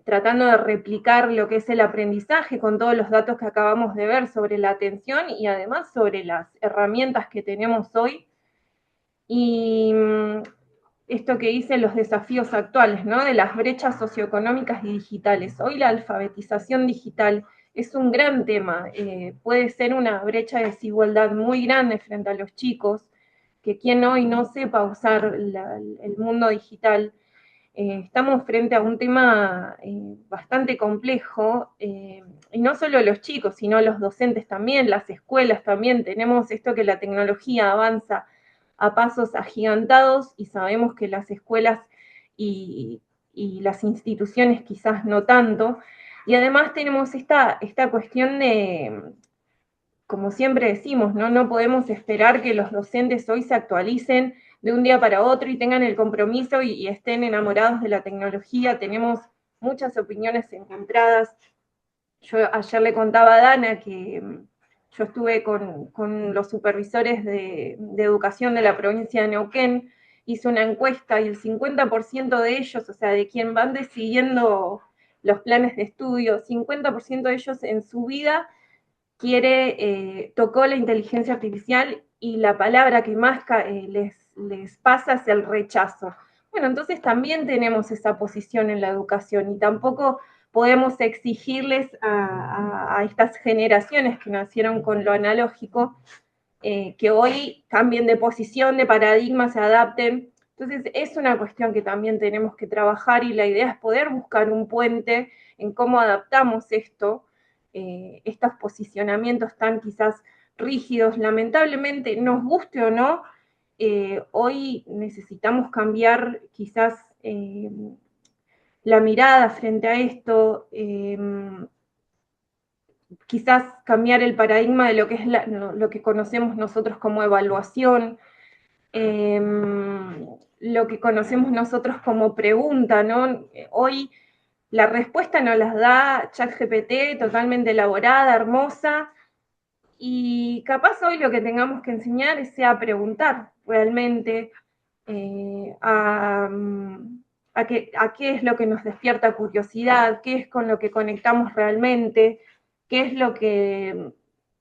tratando de replicar lo que es el aprendizaje con todos los datos que acabamos de ver sobre la atención y además sobre las herramientas que tenemos hoy. Y esto que dicen los desafíos actuales, ¿no? De las brechas socioeconómicas y digitales. Hoy la alfabetización digital es un gran tema, puede ser una brecha de desigualdad muy grande frente a los chicos, que quien hoy no sepa usar el mundo digital. Estamos frente a un tema bastante complejo, y no solo los chicos, sino los docentes también, las escuelas también. Tenemos esto que la tecnología avanza a pasos agigantados y sabemos que las escuelas y las instituciones quizás no tanto. Y además tenemos esta cuestión de, como siempre decimos, ¿no? No podemos esperar que los docentes hoy se actualicen de un día para otro y tengan el compromiso y estén enamorados de la tecnología. Tenemos muchas opiniones encontradas. Yo ayer le contaba a Dana que yo estuve con los supervisores de educación de la provincia de Neuquén, hice una encuesta y el 50% de ellos, o sea, de quien van decidiendo los planes de estudio, 50% de ellos en su vida tocó la inteligencia artificial y la palabra que más les pasa es el rechazo. Bueno, entonces también tenemos esa posición en la educación y tampoco podemos exigirles a estas generaciones que nacieron con lo analógico, que hoy cambien de posición, de paradigma, se adapten. Entonces es una cuestión que también tenemos que trabajar y la idea es poder buscar un puente en cómo adaptamos esto, estos posicionamientos tan quizás rígidos. Lamentablemente, nos guste o no, hoy necesitamos cambiar quizás la mirada frente a esto, quizás cambiar el paradigma de lo que es lo que conocemos nosotros como evaluación, lo que conocemos nosotros como pregunta, ¿no? Hoy la respuesta nos las da ChatGPT, totalmente elaborada, hermosa, y capaz hoy lo que tengamos que enseñar es a preguntar realmente a qué es lo que nos despierta curiosidad, qué es con lo que conectamos realmente, qué es lo que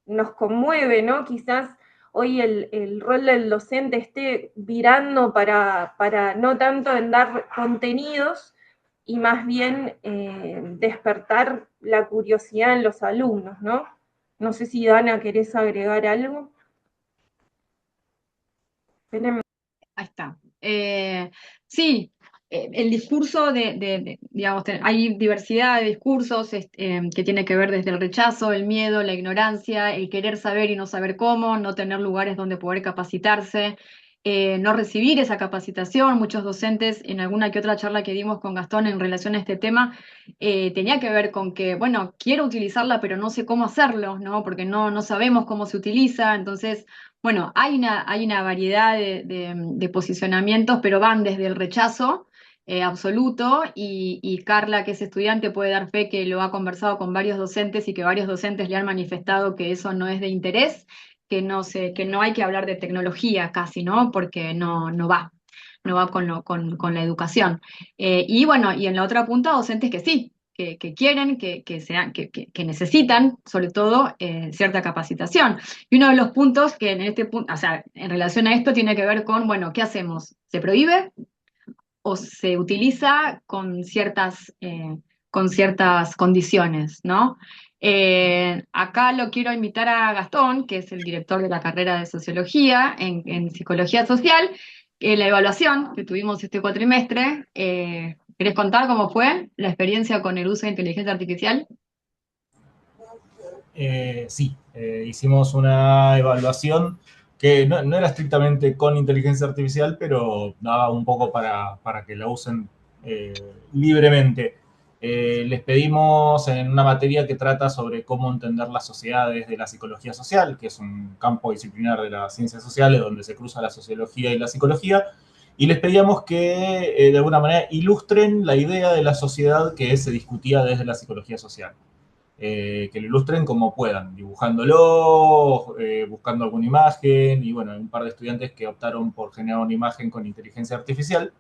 nos conmueve, ¿no? Quizás hoy el rol del docente esté virando para no tanto en dar contenidos y más bien despertar la curiosidad en los alumnos, ¿no? No sé si, Dana, ¿querés agregar algo? Tenemos. Ahí está. Sí, el discurso digamos, hay diversidad de discursos que tiene que ver desde el rechazo, el miedo, la ignorancia, el querer saber y no saber cómo, no tener lugares donde poder capacitarse, no recibir esa capacitación. Muchos docentes, en alguna que otra charla que dimos con Gastón en relación a este tema, tenía que ver con que, bueno, quiero utilizarla, pero no sé cómo hacerlo, ¿no? Porque no sabemos cómo se utiliza. Entonces, bueno, hay una variedad de posicionamientos, pero van desde el rechazo absoluto, y Carla, que es estudiante, puede dar fe que lo ha conversado con varios docentes y que varios docentes le han manifestado que eso no es de interés, que no hay que hablar de tecnología casi, ¿no? Porque no va con la educación. Y bueno, y en la otra punta, docentes que sí, que quieren, que necesitan, sobre todo, cierta capacitación. Y uno de los puntos que en este punto, o sea, en relación a esto, tiene que ver con, bueno, ¿qué hacemos? ¿Se prohíbe o se utiliza con ciertas condiciones, ¿no? Acá lo quiero invitar a Gastón, que es el director de la carrera de Sociología en Psicología Social, la evaluación que tuvimos este cuatrimestre. ¿Querés contar cómo fue la experiencia con el uso de inteligencia artificial? Sí, hicimos una evaluación que no era estrictamente con inteligencia artificial, pero daba un poco para que la usen libremente. Les pedimos en una materia que trata sobre cómo entender las sociedades de la psicología social, que es un campo disciplinar de las ciencias sociales donde se cruza la sociología y la psicología, y les pedíamos que de alguna manera ilustren la idea de la sociedad que se discutía desde la psicología social. Que lo ilustren como puedan, dibujándolo, buscando alguna imagen, y bueno, hay un par de estudiantes que optaron por generar una imagen con inteligencia artificial,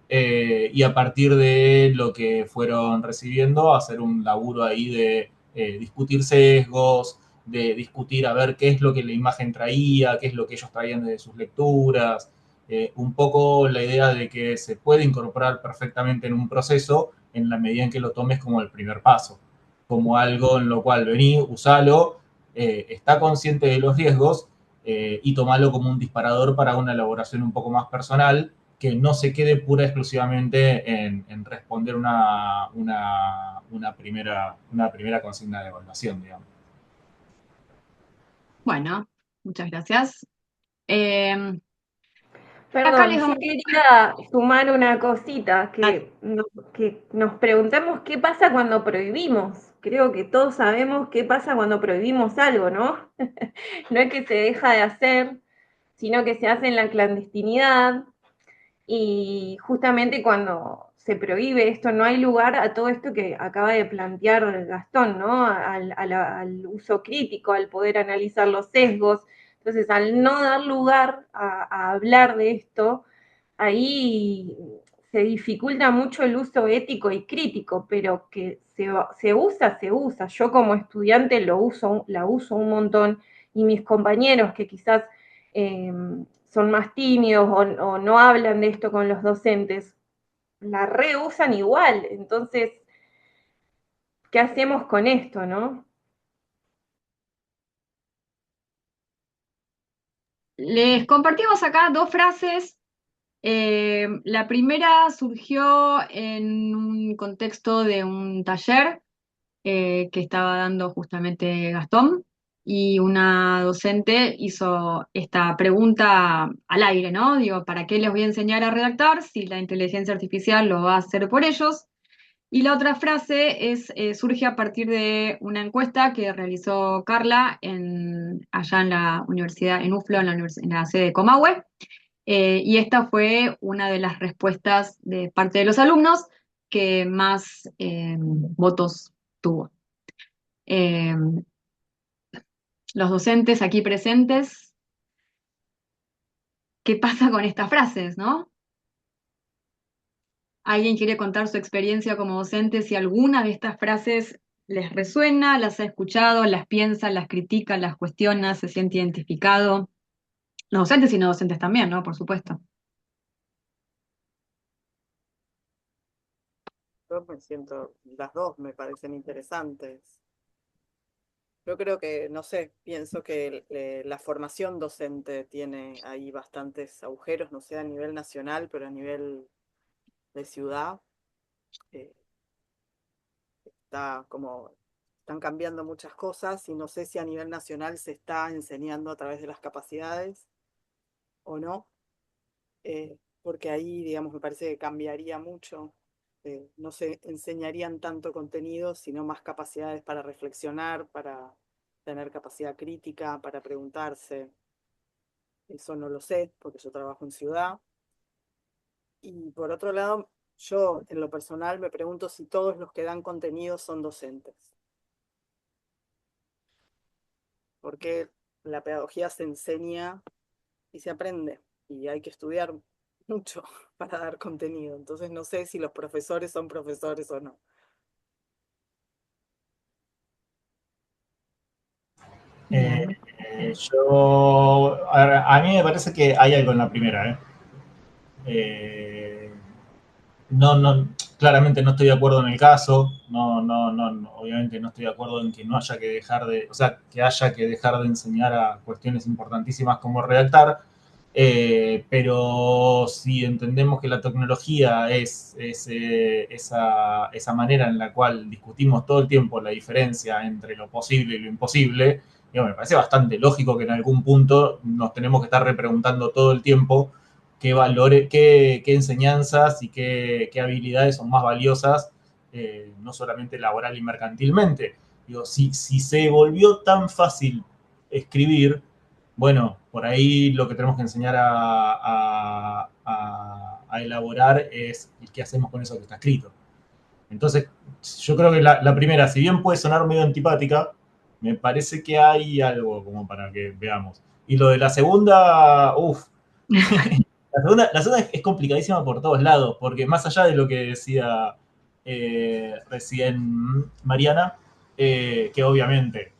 y a partir de lo que fueron recibiendo, hacer un laburo ahí de discutir sesgos, de discutir a ver qué es lo que la imagen traía, qué es lo que ellos traían de sus lecturas, un poco la idea de que se puede incorporar perfectamente en un proceso en la medida en que lo tomes como el primer paso, como algo en lo cual vení, usalo, está consciente de los riesgos, y tomalo como un disparador para una elaboración un poco más personal, que no se quede pura y exclusivamente en responder una primera consigna de evaluación, digamos. Bueno, muchas gracias. Eh, Acá Perdón, les yo vamos... quería sumar una cosita, Dale. que nos preguntemos qué pasa cuando prohibimos. Creo que todos sabemos qué pasa cuando prohibimos algo, ¿no? No es que se deja de hacer, sino que se hace en la clandestinidad, y justamente cuando se prohíbe esto, no hay lugar a todo esto que acaba de plantear Gastón, ¿no? Al uso crítico, al poder analizar los sesgos. Entonces, al no dar lugar a hablar de esto, ahí se dificulta mucho el uso ético y crítico, pero que se usa, se usa. Yo como estudiante la uso un montón, y mis compañeros que quizás eh, son más tímidos o no hablan de esto con los docentes, la reusan igual. Entonces, ¿qué hacemos con esto, no? Les compartimos acá dos frases. La primera surgió en un contexto de un taller que estaba dando justamente Gastón, y una docente hizo esta pregunta al aire, ¿no? Digo, ¿para qué les voy a enseñar a redactar si la inteligencia artificial lo va a hacer por ellos? Y la otra frase surge a partir de una encuesta que realizó Carla allá en la universidad, en UFLO, en la sede de Comahue, y esta fue una de las respuestas de parte de los alumnos que más votos tuvo. Eh, los docentes aquí presentes, ¿qué pasa con estas frases, no? ¿Alguien quiere contar su experiencia como docente? Si alguna de estas frases les resuena, las ha escuchado, las piensa, las critica, las cuestiona, se siente identificado. Los docentes y no docentes también, ¿no? Por supuesto. Yo me siento, las dos me parecen interesantes. Yo creo que, no sé, pienso que la formación docente tiene ahí bastantes agujeros, no sé a nivel nacional, pero a nivel de ciudad, eh, están cambiando muchas cosas, y no sé si a nivel nacional se está enseñando a través de las capacidades o no. porque ahí, digamos, me parece que cambiaría mucho. No se enseñarían tanto contenido, sino más capacidades para reflexionar, para tener capacidad crítica, para preguntarse. Eso no lo sé, porque yo trabajo en ciudad. Y por otro lado, yo en lo personal me pregunto si todos los que dan contenido son docentes, porque la pedagogía se enseña y se aprende, y hay que estudiar mucho para dar contenido. Entonces no sé si los profesores son profesores o no. Bien. A mí me parece que hay algo en la primera, ¿eh? Eh, no, no, claramente no estoy de acuerdo en el caso, obviamente no estoy de acuerdo en que no haya que dejar de, o sea, que haya que dejar de enseñar a cuestiones importantísimas como redactar, pero si entendemos que la tecnología es esa manera en la cual discutimos todo el tiempo la diferencia entre lo posible y lo imposible, digo, me parece bastante lógico que en algún punto nos tenemos que estar repreguntando todo el tiempo qué valores, qué enseñanzas y qué habilidades son más valiosas, no solamente laboral y mercantilmente. Digo, si se volvió tan fácil escribir, bueno, por ahí lo que tenemos que enseñar a elaborar es qué hacemos con eso que está escrito. Entonces, yo creo que la primera, si bien puede sonar medio antipática, me parece que hay algo como para que veamos. Y lo de la segunda, uff, la segunda es complicadísima por todos lados, porque más allá de lo que decía recién Mariana, que obviamente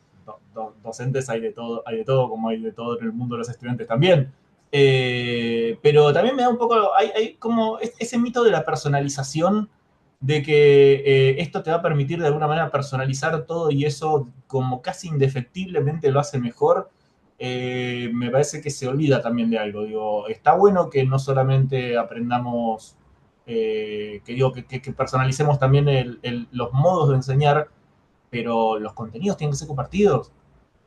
docentes hay de todo, como hay de todo en el mundo de los estudiantes también. Pero también me da un poco, hay como ese mito de la personalización, de que esto te va a permitir de alguna manera personalizar todo y eso como casi indefectiblemente lo hace mejor. Me parece que se olvida también de algo. Digo, está bueno que no solamente aprendamos, que personalicemos también los modos de enseñar, pero los contenidos tienen que ser compartidos.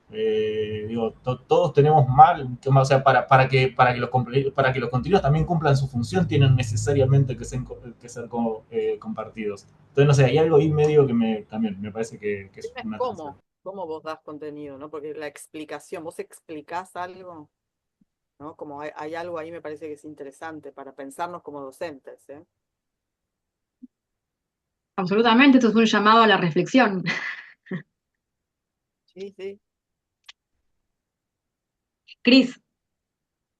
Digo, todos tenemos mal, o sea, para que los contenidos también cumplan su función, tienen necesariamente que ser compartidos. Entonces, no sé, hay algo ahí medio que también me parece que es una cosa. ¿Cómo vos das contenido, ¿no? Porque la explicación, vos explicás algo, ¿no? Como hay algo ahí me parece que es interesante para pensarnos como docentes, ¿eh? Absolutamente, esto es un llamado a la reflexión. Sí, sí. Cris,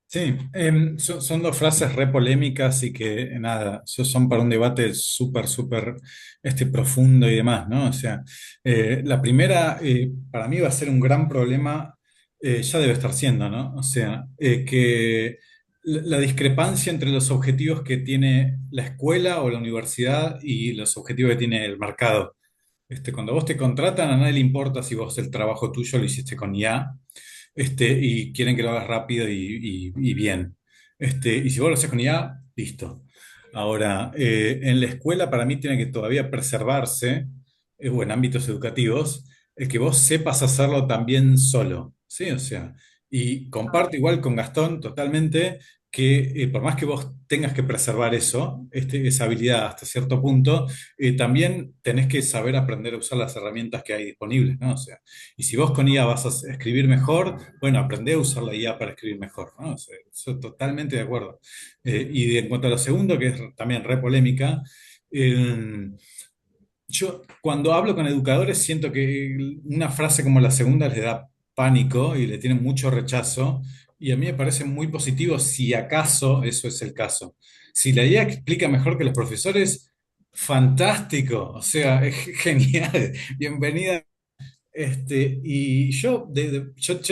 Sí, son dos frases re polémicas y que nada, son para un debate súper profundo y demás, ¿no? O sea, la primera para mí va a ser un gran problema, ya debe estar siendo, ¿no? O sea, que la discrepancia entre los objetivos que tiene la escuela o la universidad y los objetivos que tiene el mercado. Cuando vos te contratan, a nadie le importa si vos el trabajo tuyo lo hiciste con IA, y quieren que lo hagas rápido y bien. Y si vos lo haces con IA, listo. Ahora, en la escuela para mí tiene que todavía preservarse, o en ámbitos educativos, el que vos sepas hacerlo también solo, ¿sí? O sea, y comparto igual con Gastón totalmente que por más que vos tengas que preservar eso, esa habilidad hasta cierto punto, también tenés que saber aprender a usar las herramientas que hay disponibles, ¿no? O sea, y si vos con IA vas a escribir mejor, bueno, aprendé a usar la IA para escribir mejor, ¿no? O sea, estoy totalmente de acuerdo. En cuanto a lo segundo, que es también re polémica, eh, yo cuando hablo con educadores siento que una frase como la segunda les da pánico y le tienen mucho rechazo, y a mí me parece muy positivo si acaso eso es el caso. Si la IA explica mejor que los profesores, fantástico, o sea, es genial, bienvenida. Y yo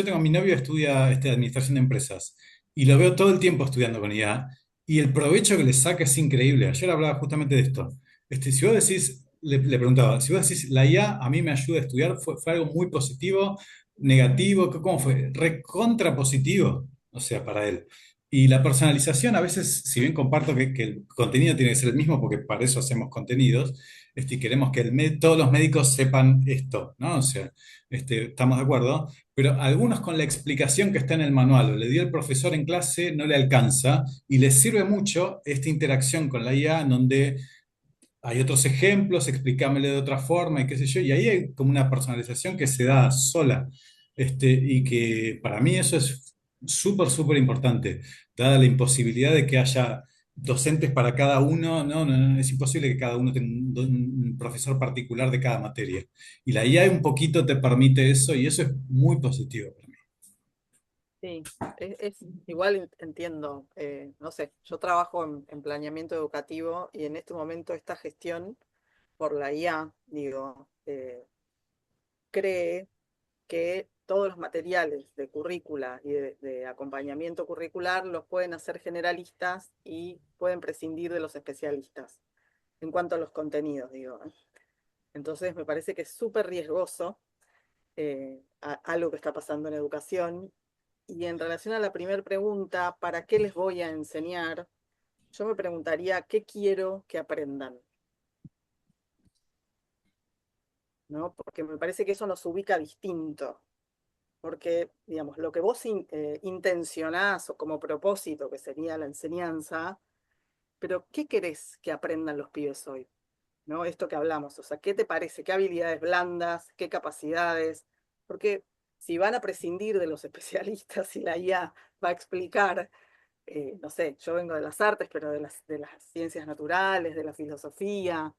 tengo a mi novio que estudia administración de empresas y lo veo todo el tiempo estudiando con IA y el provecho que le saca es increíble. Ayer hablaba justamente de esto. Si vos decís, le preguntaba, si vos decís la IA a mí me ayuda a estudiar, fue algo muy positivo, negativo, ¿cómo fue? Recontra positivo, o sea, para él. Y la personalización, a veces, si bien comparto que el contenido tiene que ser el mismo, porque para eso hacemos contenidos, y queremos que todos los médicos sepan esto, ¿no? O sea, estamos de acuerdo, pero algunos con la explicación que está en el manual o le dio el profesor en clase no le alcanza y les sirve mucho esta interacción con la IA, en donde hay otros ejemplos, explícamelo de otra forma y qué sé yo, y ahí hay como una personalización que se da sola, y que para mí eso es súper, súper importante, dada la imposibilidad de que haya docentes para cada uno, no, no, no, es imposible que cada uno tenga un profesor particular de cada materia. Y la IA un poquito te permite eso y eso es muy positivo para mí. Sí, igual entiendo, no sé, yo trabajo en planeamiento educativo y en este momento esta gestión por la IA, digo, cree que todos los materiales de currícula y de acompañamiento curricular los pueden hacer generalistas y pueden prescindir de los especialistas en cuanto a los contenidos, digo. Entonces me parece que es súper riesgoso algo que está pasando en educación. Y en relación a la primera pregunta, ¿para qué les voy a enseñar? Yo me preguntaría, ¿qué quiero que aprendan? ¿No? Porque me parece que eso nos ubica distinto. Porque, digamos, lo que vos intencionás o como propósito, que sería la enseñanza, pero ¿qué querés que aprendan los pibes hoy? ¿No? Esto que hablamos, o sea, ¿qué te parece? ¿Qué habilidades blandas? ¿Qué capacidades? Porque si van a prescindir de los especialistas y la IA va a explicar, no sé, yo vengo de las artes, pero de las ciencias naturales, de la filosofía,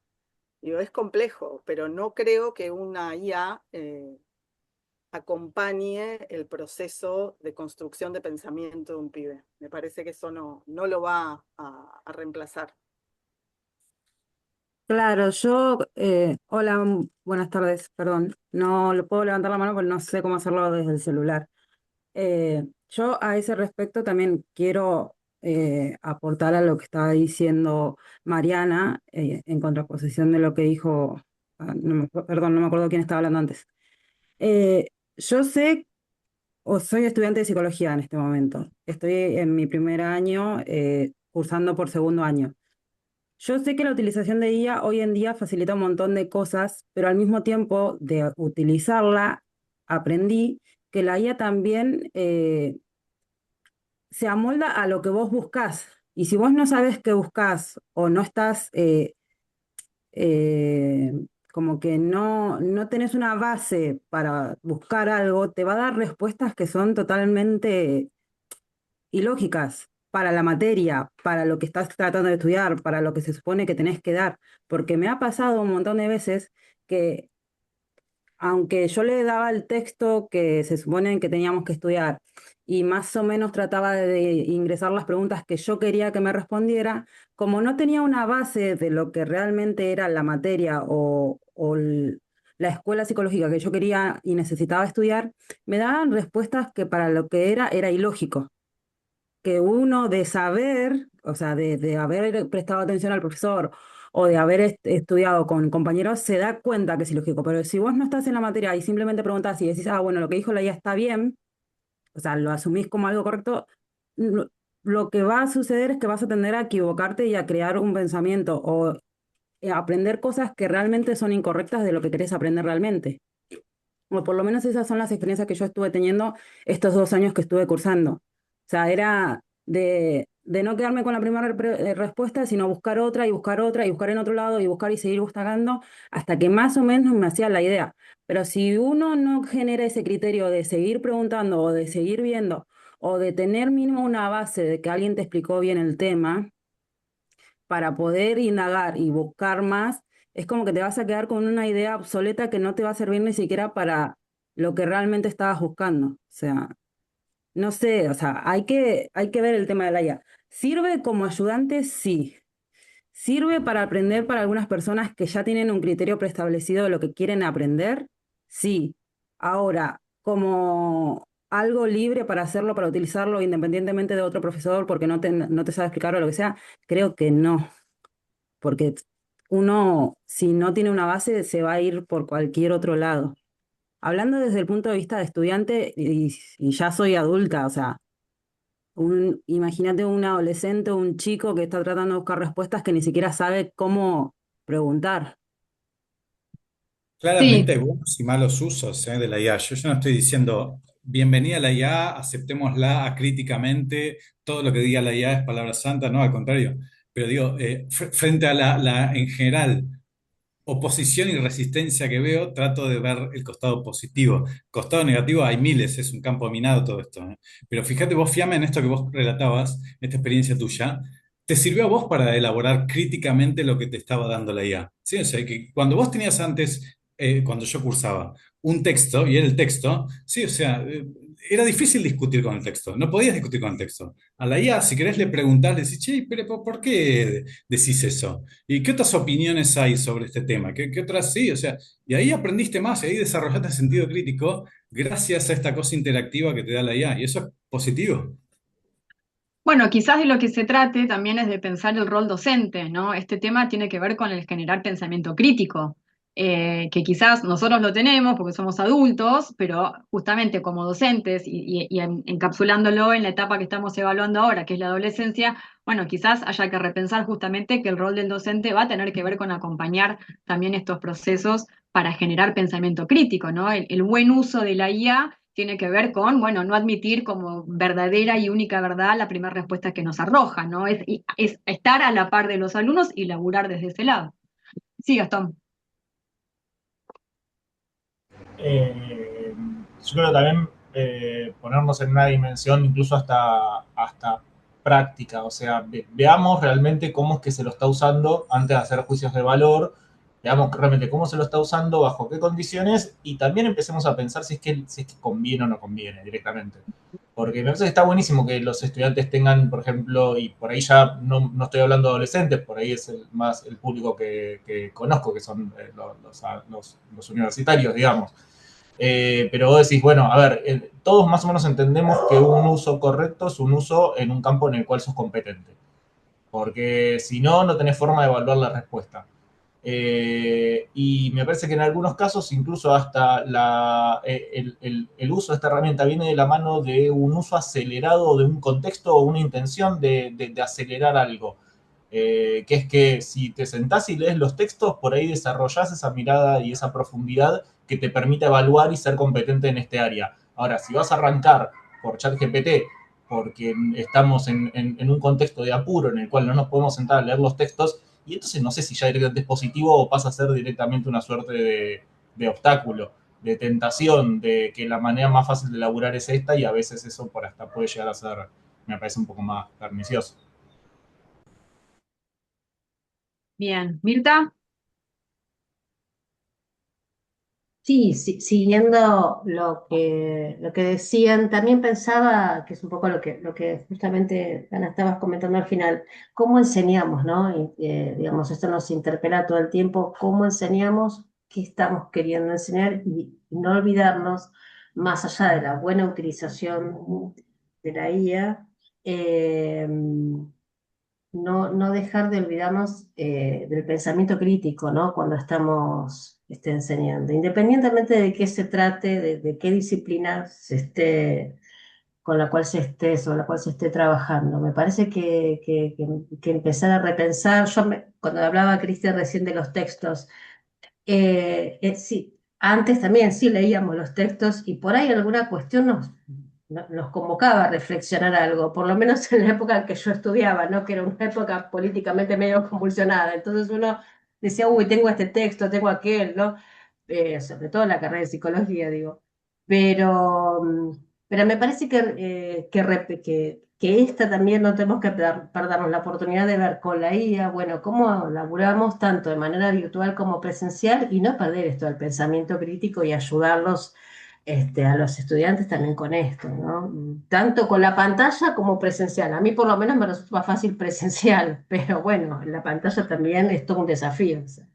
digo, es complejo, pero no creo que una IA acompañe el proceso de construcción de pensamiento de un pibe. Me parece que eso no lo va a reemplazar. Claro, hola, buenas tardes, perdón, no lo puedo levantar la mano porque no sé cómo hacerlo desde el celular. Yo a ese respecto también quiero aportar a lo que estaba diciendo Mariana, en contraposición de lo que dijo, perdón, no me acuerdo quién estaba hablando antes. Yo sé, o soy estudiante de psicología en este momento, estoy en mi primer año, cursando por segundo año. Yo sé que la utilización de IA hoy en día facilita un montón de cosas, pero al mismo tiempo de utilizarla, aprendí que la IA también se amolda a lo que vos buscás. Y si vos no sabes qué buscás o no estás, eh, como que no tenés una base para buscar algo, te va a dar respuestas que son totalmente ilógicas para la materia, para lo que estás tratando de estudiar, para lo que se supone que tenés que dar, porque me ha pasado un montón de veces que aunque yo le daba el texto que se supone que teníamos que estudiar y más o menos trataba de ingresar las preguntas que yo quería que me respondiera, como no tenía una base de lo que realmente era la materia o la escuela psicológica que yo quería y necesitaba estudiar, me daban respuestas que para lo que era ilógico, que uno de saber, o sea, de haber prestado atención al profesor o de haber estudiado con compañeros, se da cuenta que es ilógico. Pero si vos no estás en la materia y simplemente preguntás y decís, ah, bueno, lo que dijo la IA está bien, o sea, lo asumís como algo correcto, lo que va a suceder es que vas a tender a equivocarte y a crear un pensamiento o aprender cosas que realmente son incorrectas de lo que querés aprender realmente. O por lo menos esas son las experiencias que yo estuve teniendo estos 2 años que estuve cursando. O sea, era de no quedarme con la primera respuesta, sino buscar otra y buscar otra y buscar en otro lado y buscar y seguir buscando hasta que más o menos me hacía la idea. Pero si uno no genera ese criterio de seguir preguntando o de seguir viendo o de tener mínimo una base de que alguien te explicó bien el tema, para poder indagar y buscar más, es como que te vas a quedar con una idea obsoleta que no te va a servir ni siquiera para lo que realmente estabas buscando. O sea, no sé, o sea, hay que ver el tema de la IA. ¿Sirve como ayudante? Sí. ¿Sirve para aprender para algunas personas que ya tienen un criterio preestablecido de lo que quieren aprender? Sí. Ahora, como algo libre para hacerlo, para utilizarlo independientemente de otro profesor porque no te sabe explicar o lo que sea, creo que no, porque uno, si no tiene una base, se va a ir por cualquier otro lado. Hablando desde el punto de vista de estudiante, y ya soy adulta, o sea, Imagínate un adolescente o un chico que está tratando de buscar respuestas que ni siquiera sabe cómo preguntar. Claramente Sí, hay buenos y malos usos, de la IA. Yo no estoy diciendo bienvenida a la IA, aceptémosla acríticamente, todo lo que diga la IA es palabra santa, no, al contrario. Pero digo, frente a en general, oposición y resistencia que veo, trato de ver el costado positivo. Costado negativo hay miles, es un campo minado todo esto, ¿eh? Pero fíjate vos, Fiamma, en esto que vos relatabas, esta experiencia tuya, ¿te sirvió a vos para elaborar críticamente lo que te estaba dando la IA? Sí, o sea, que cuando vos tenías antes, cuando yo cursaba, un texto, y era el texto, sí, o sea, era difícil discutir con el texto, no podías discutir con el texto. A la IA, si querés, le preguntás, le decís, che, pero ¿por qué decís eso? ¿Y qué otras opiniones hay sobre este tema? ¿Qué otras sí? O sea, y ahí aprendiste más, y ahí desarrollaste sentido crítico gracias a esta cosa interactiva que te da la IA. Y eso es positivo. bueno, quizás de lo que se trate también es de pensar el rol docente, ¿no? Este tema tiene que ver con el generar pensamiento crítico, que quizás nosotros lo tenemos porque somos adultos, pero justamente como docentes y encapsulándolo en la etapa que estamos evaluando ahora, que es la adolescencia, bueno, quizás haya que repensar justamente que el rol del docente va a tener que ver con acompañar también estos procesos para generar pensamiento crítico, ¿no? El buen uso de la IA tiene que ver con, bueno, no admitir como verdadera y única verdad la primera respuesta que nos arroja, ¿no? Es estar a la par de los alumnos y laburar desde ese lado. Sí, Gastón. Yo creo que también ponernos en una dimensión incluso hasta práctica, o sea, veamos realmente cómo es que se lo está usando antes de hacer juicios de valor, veamos realmente cómo se lo está usando, bajo qué condiciones, y también empecemos a pensar si es que conviene o no conviene directamente. Porque me parece que está buenísimo que los estudiantes tengan, por ejemplo, y por ahí ya no estoy hablando de adolescentes, por ahí es más el público que conozco, que son los universitarios, digamos. Pero vos decís, bueno, a ver, todos más o menos entendemos que un uso correcto es un uso en un campo en el cual sos competente. Porque si no, no tenés forma de evaluar la respuesta. Y me parece que en algunos casos incluso hasta el uso de esta herramienta viene de la mano de un uso acelerado de un contexto o una intención de acelerar algo. Que es que si te sentás y lees los textos, por ahí desarrollás esa mirada y esa profundidad que te permite evaluar y ser competente en este área. Ahora, si vas a arrancar por ChatGPT porque estamos en un contexto de apuro en el cual no nos podemos sentar a leer los textos, y entonces no sé si ya directamente es positivo o pasa a ser directamente una suerte de obstáculo, de tentación, de que la manera más fácil de laburar es esta y a veces eso por hasta puede llegar a ser, me parece un poco más pernicioso. Bien. Mirta. Sí, siguiendo lo que decían, también pensaba, que es un poco lo que justamente Ana estabas comentando al final, cómo enseñamos, ¿no? Y, digamos, esto nos interpela todo el tiempo, cómo enseñamos, qué estamos queriendo enseñar y no olvidarnos, más allá de la buena utilización de la IA, no dejar de olvidarnos del pensamiento crítico, ¿no? Cuando estamos enseñando, independientemente de qué se trate, de qué disciplina se esté, con la cual se esté, sobre la cual se esté trabajando. Me parece que empezar a repensar, cuando hablaba Cristian recién de los textos, sí, antes también sí leíamos los textos y por ahí alguna cuestión nos convocaba a reflexionar algo, por lo menos en la época en que yo estudiaba, ¿no? Que era una época políticamente medio convulsionada. Entonces uno decía, uy, tengo este texto, tengo aquel, ¿no? Sobre todo en la carrera de psicología, digo. Pero, pero me parece que esta también no tenemos que perdernos la oportunidad de ver con la IA, bueno, cómo laburamos tanto de manera virtual como presencial y no perder esto del pensamiento crítico y ayudarlos a los estudiantes también con esto, ¿no? Tanto con la pantalla como presencial. A mí por lo menos me resulta más fácil presencial, pero bueno, en la pantalla también es todo un desafío. O sea.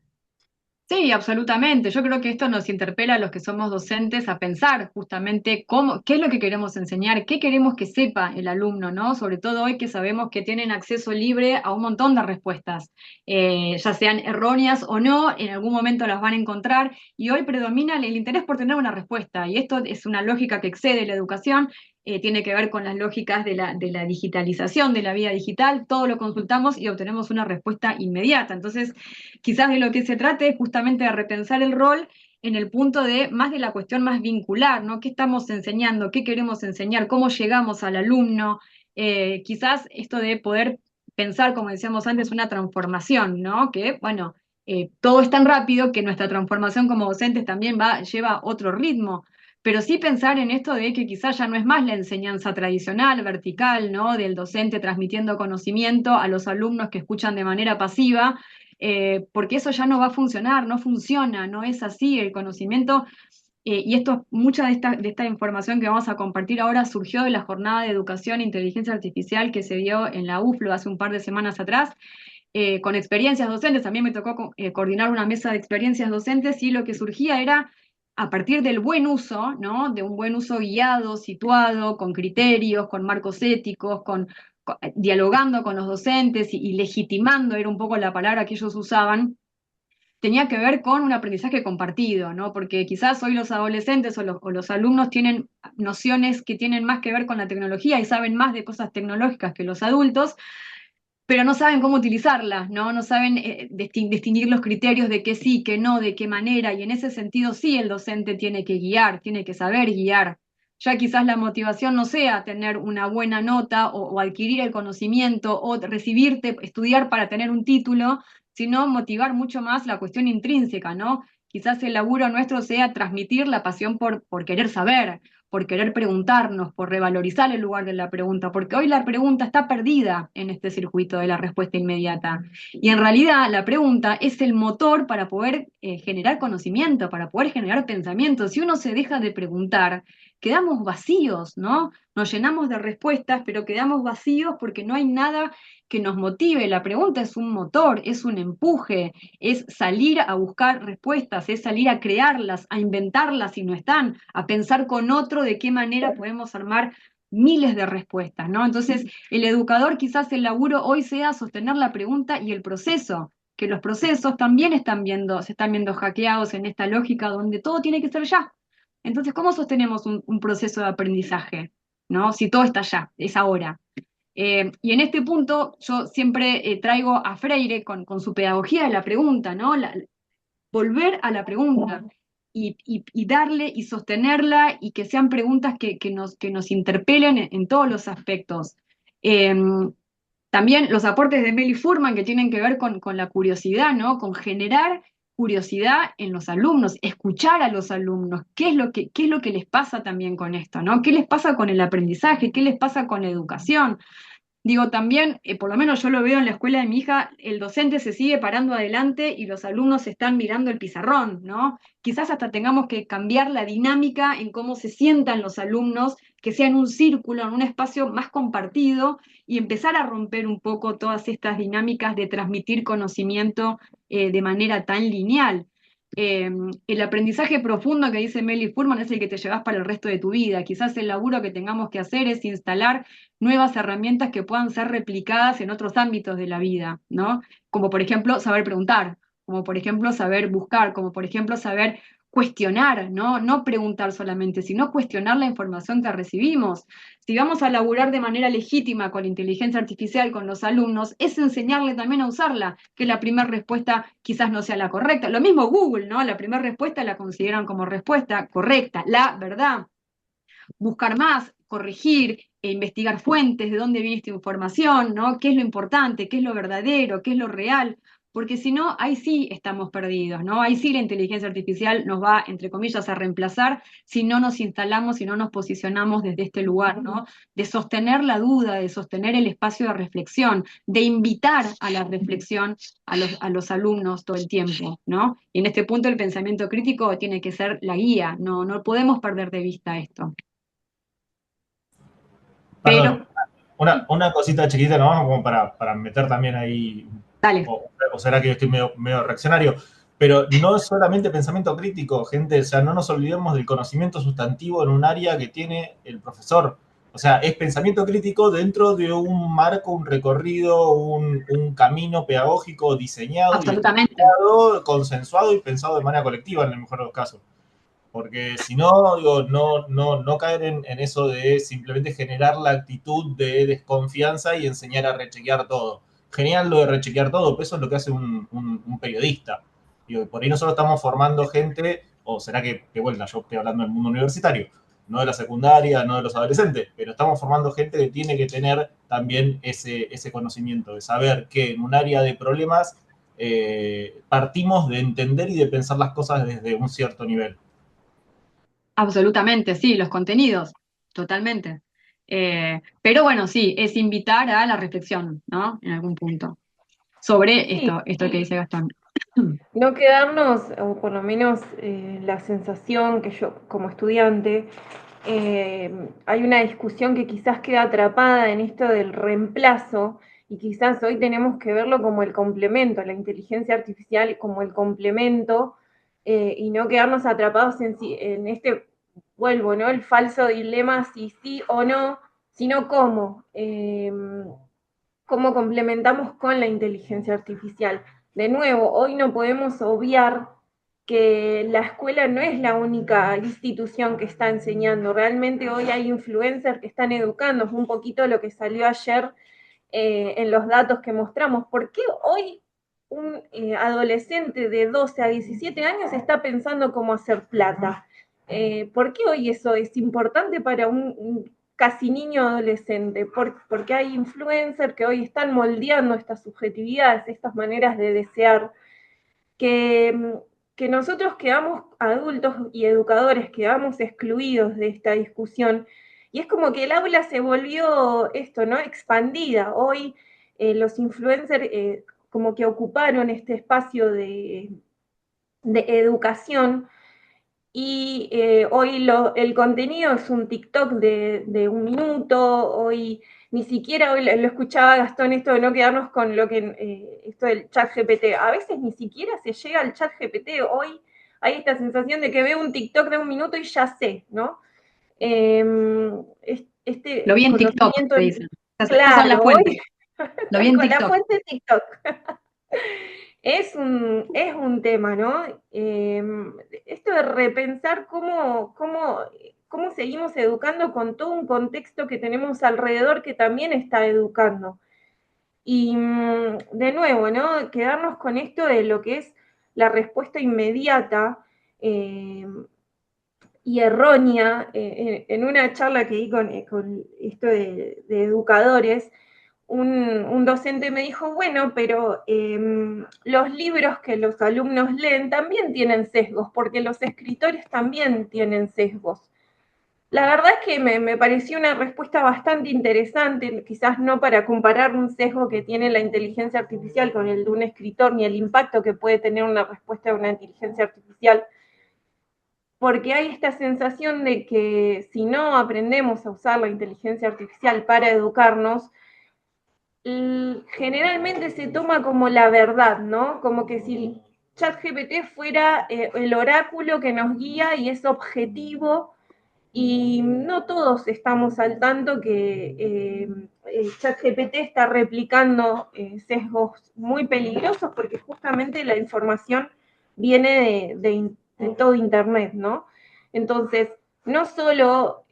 Sí, absolutamente. Yo creo que esto nos interpela a los que somos docentes a pensar justamente qué es lo que queremos enseñar, qué queremos que sepa el alumno, ¿no? Sobre todo hoy que sabemos que tienen acceso libre a un montón de respuestas, ya sean erróneas o no, en algún momento las van a encontrar y hoy predomina el interés por tener una respuesta y esto es una lógica que excede la educación. tiene que ver con las lógicas de la digitalización, de la vida digital, todo lo consultamos y obtenemos una respuesta inmediata. Entonces, quizás de lo que se trate es justamente de repensar el rol en el punto de más de la cuestión más vincular, ¿no? ¿Qué estamos enseñando? ¿Qué queremos enseñar? ¿Cómo llegamos al alumno? Quizás esto de poder pensar, como decíamos antes, una transformación, ¿no? Que, bueno, todo es tan rápido que nuestra transformación como docentes también lleva otro ritmo, pero sí pensar en esto de que quizás ya no es más la enseñanza tradicional, vertical, ¿no? Del docente transmitiendo conocimiento a los alumnos que escuchan de manera pasiva, porque eso ya no va a funcionar, no funciona, no es así. El conocimiento, y esto, mucha de esta información que vamos a compartir ahora surgió de la jornada de educación e inteligencia artificial que se dio en la UFLO hace un par de semanas atrás, con experiencias docentes. También me tocó coordinar una mesa de experiencias docentes y lo que surgía era a partir del buen uso, ¿no? De un buen uso guiado, situado, con criterios, con marcos éticos, dialogando con los docentes y legitimando, era un poco la palabra que ellos usaban, tenía que ver con un aprendizaje compartido, ¿no? Porque quizás hoy los adolescentes o los alumnos tienen nociones que tienen más que ver con la tecnología y saben más de cosas tecnológicas que los adultos, pero no saben cómo utilizarlas, ¿no? No saben distinguir los criterios de qué sí, qué no, de qué manera, y en ese sentido sí el docente tiene que guiar, tiene que saber guiar. Ya quizás la motivación no sea tener una buena nota o adquirir el conocimiento o recibirte, estudiar para tener un título, sino motivar mucho más la cuestión intrínseca, ¿no? Quizás el laburo nuestro sea transmitir la pasión por querer saber, por querer preguntarnos, por revalorizar el lugar de la pregunta, porque hoy la pregunta está perdida en este circuito de la respuesta inmediata. Y en realidad la pregunta es el motor para poder generar conocimiento, para poder generar pensamiento. Si uno se deja de preguntar, quedamos vacíos, ¿no? Nos llenamos de respuestas, pero quedamos vacíos porque no hay nada que nos motive. La pregunta es un motor, es un empuje, es salir a buscar respuestas, es salir a crearlas, a inventarlas si no están, a pensar con otro de qué manera podemos armar miles de respuestas, ¿no? Entonces, el educador, quizás el laburo hoy sea sostener la pregunta y el proceso, que los procesos también se están viendo hackeados en esta lógica donde todo tiene que ser ya. Entonces, ¿cómo sostenemos un proceso de aprendizaje? ¿No? Si todo está ya, es ahora. Y en este punto yo siempre traigo a Freire con su pedagogía de la pregunta, ¿no? Volver a la pregunta y darle y sostenerla y que sean preguntas que nos interpelen en todos los aspectos. Eh, También los aportes de Meli Furman que tienen que ver con la curiosidad, ¿no? Con generar curiosidad en los alumnos, escuchar a los alumnos, qué es lo que les pasa también con esto, ¿no? ¿Qué les pasa con el aprendizaje? ¿Qué les pasa con la educación? Digo, también, por lo menos yo lo veo en la escuela de mi hija, el docente se sigue parando adelante y los alumnos están mirando el pizarrón, ¿no? Quizás hasta tengamos que cambiar la dinámica en cómo se sientan los alumnos, que sea en un círculo, en un espacio más compartido y empezar a romper un poco todas estas dinámicas de transmitir conocimiento de manera tan lineal. El aprendizaje profundo que dice Meli Furman es el que te llevas para el resto de tu vida. Quizás el laburo que tengamos que hacer es instalar nuevas herramientas que puedan ser replicadas en otros ámbitos de la vida, ¿no? Como por ejemplo saber preguntar, como por ejemplo saber buscar, como por ejemplo saber cuestionar, ¿no? No preguntar solamente, sino cuestionar la información que recibimos. Si vamos a laburar de manera legítima con la inteligencia artificial, con los alumnos, es enseñarle también a usarla, que la primera respuesta quizás no sea la correcta. Lo mismo Google, ¿no? La primera respuesta la consideran como respuesta correcta, la verdad. Buscar más, corregir e investigar fuentes, de dónde viene esta información, ¿no? ¿Qué es lo importante? ¿Qué es lo verdadero? ¿Qué es lo real? Porque si no, ahí sí estamos perdidos, ¿no? Ahí sí la inteligencia artificial nos va, entre comillas, a reemplazar si no nos instalamos, si no nos posicionamos desde este lugar, ¿no? De sostener la duda, de sostener el espacio de reflexión, de invitar a la reflexión a los alumnos todo el tiempo, ¿no? Y en este punto el pensamiento crítico tiene que ser la guía, no podemos perder de vista esto. Perdón, una cosita chiquita nomás como para meter también ahí. Dale. O será que yo estoy medio reaccionario, pero no es solamente pensamiento crítico, gente, o sea, no nos olvidemos del conocimiento sustantivo en un área que tiene el profesor. O sea, es pensamiento crítico dentro de un marco, un recorrido, un camino pedagógico diseñado, absolutamente, consensuado y pensado de manera colectiva en el mejor de los casos. Porque si no, digo, no caer en eso de simplemente generar la actitud de desconfianza y enseñar a rechequear todo. Genial lo de rechequear todo, pero eso es lo que hace un periodista. Digo, por ahí nosotros estamos formando gente, o será que, de vuelta, yo estoy hablando del mundo universitario, no de la secundaria, no de los adolescentes, pero estamos formando gente que tiene que tener también ese conocimiento, de saber que en un área de problemas partimos de entender y de pensar las cosas desde un cierto nivel. Absolutamente, sí, los contenidos, totalmente. Pero bueno, sí, es invitar a la reflexión, ¿no? En algún punto, sobre Sí, esto que dice Gastón. no quedarnos, o por lo menos la sensación que yo como estudiante, hay una discusión que quizás queda atrapada en esto del reemplazo y quizás hoy tenemos que verlo como el complemento, la inteligencia artificial como el complemento y no quedarnos atrapados en este, vuelvo, ¿no? El falso dilema si sí o no, sino cómo. Cómo complementamos con la inteligencia artificial. De nuevo, hoy no podemos obviar que la escuela no es la única institución que está enseñando. Realmente hoy hay influencers que están educando, es un poquito lo que salió ayer en los datos que mostramos. ¿Por qué hoy un adolescente de 12 a 17 años está pensando cómo hacer plata? ¿Por qué hoy eso es importante para un casi niño adolescente? Porque hay influencers que hoy están moldeando estas subjetividades, estas maneras de desear, que, que nosotros quedamos adultos y educadores, quedamos excluidos de esta discusión. Y es como que el aula se volvió esto, ¿no? Expandida. Hoy los influencers como que ocuparon este espacio de educación y hoy el contenido es un TikTok de un minuto, hoy ni siquiera, hoy lo escuchaba Gastón, esto de no quedarnos con lo que, esto del chat GPT, a veces ni siquiera se llega al chat GPT, hoy hay esta sensación de que veo un TikTok de un minuto y ya sé, ¿no? Lo vi Este en TikTok, conocimiento, te dicen. Esas son las claro, hoy fuentes. Lo vi en con la TikTok. fuente TikTok. Es un tema, ¿no? Esto de repensar cómo seguimos educando con todo un contexto que tenemos alrededor que también está educando. Y de nuevo, ¿no? Quedarnos con esto de lo que es la respuesta inmediata y errónea. En una charla que di con esto de educadores, un docente me dijo, bueno, pero los libros que los alumnos leen también tienen sesgos, porque los escritores también tienen sesgos. La verdad es que me pareció una respuesta bastante interesante, quizás no para comparar un sesgo que tiene la inteligencia artificial con el de un escritor, ni el impacto que puede tener una respuesta de una inteligencia artificial, porque hay esta sensación de que si no aprendemos a usar la inteligencia artificial para educarnos, generalmente se toma como la verdad, ¿no? Como que si ChatGPT fuera el oráculo que nos guía y es objetivo, y no todos estamos al tanto que ChatGPT está replicando sesgos muy peligrosos porque justamente la información viene de todo Internet, ¿no? Entonces, no solo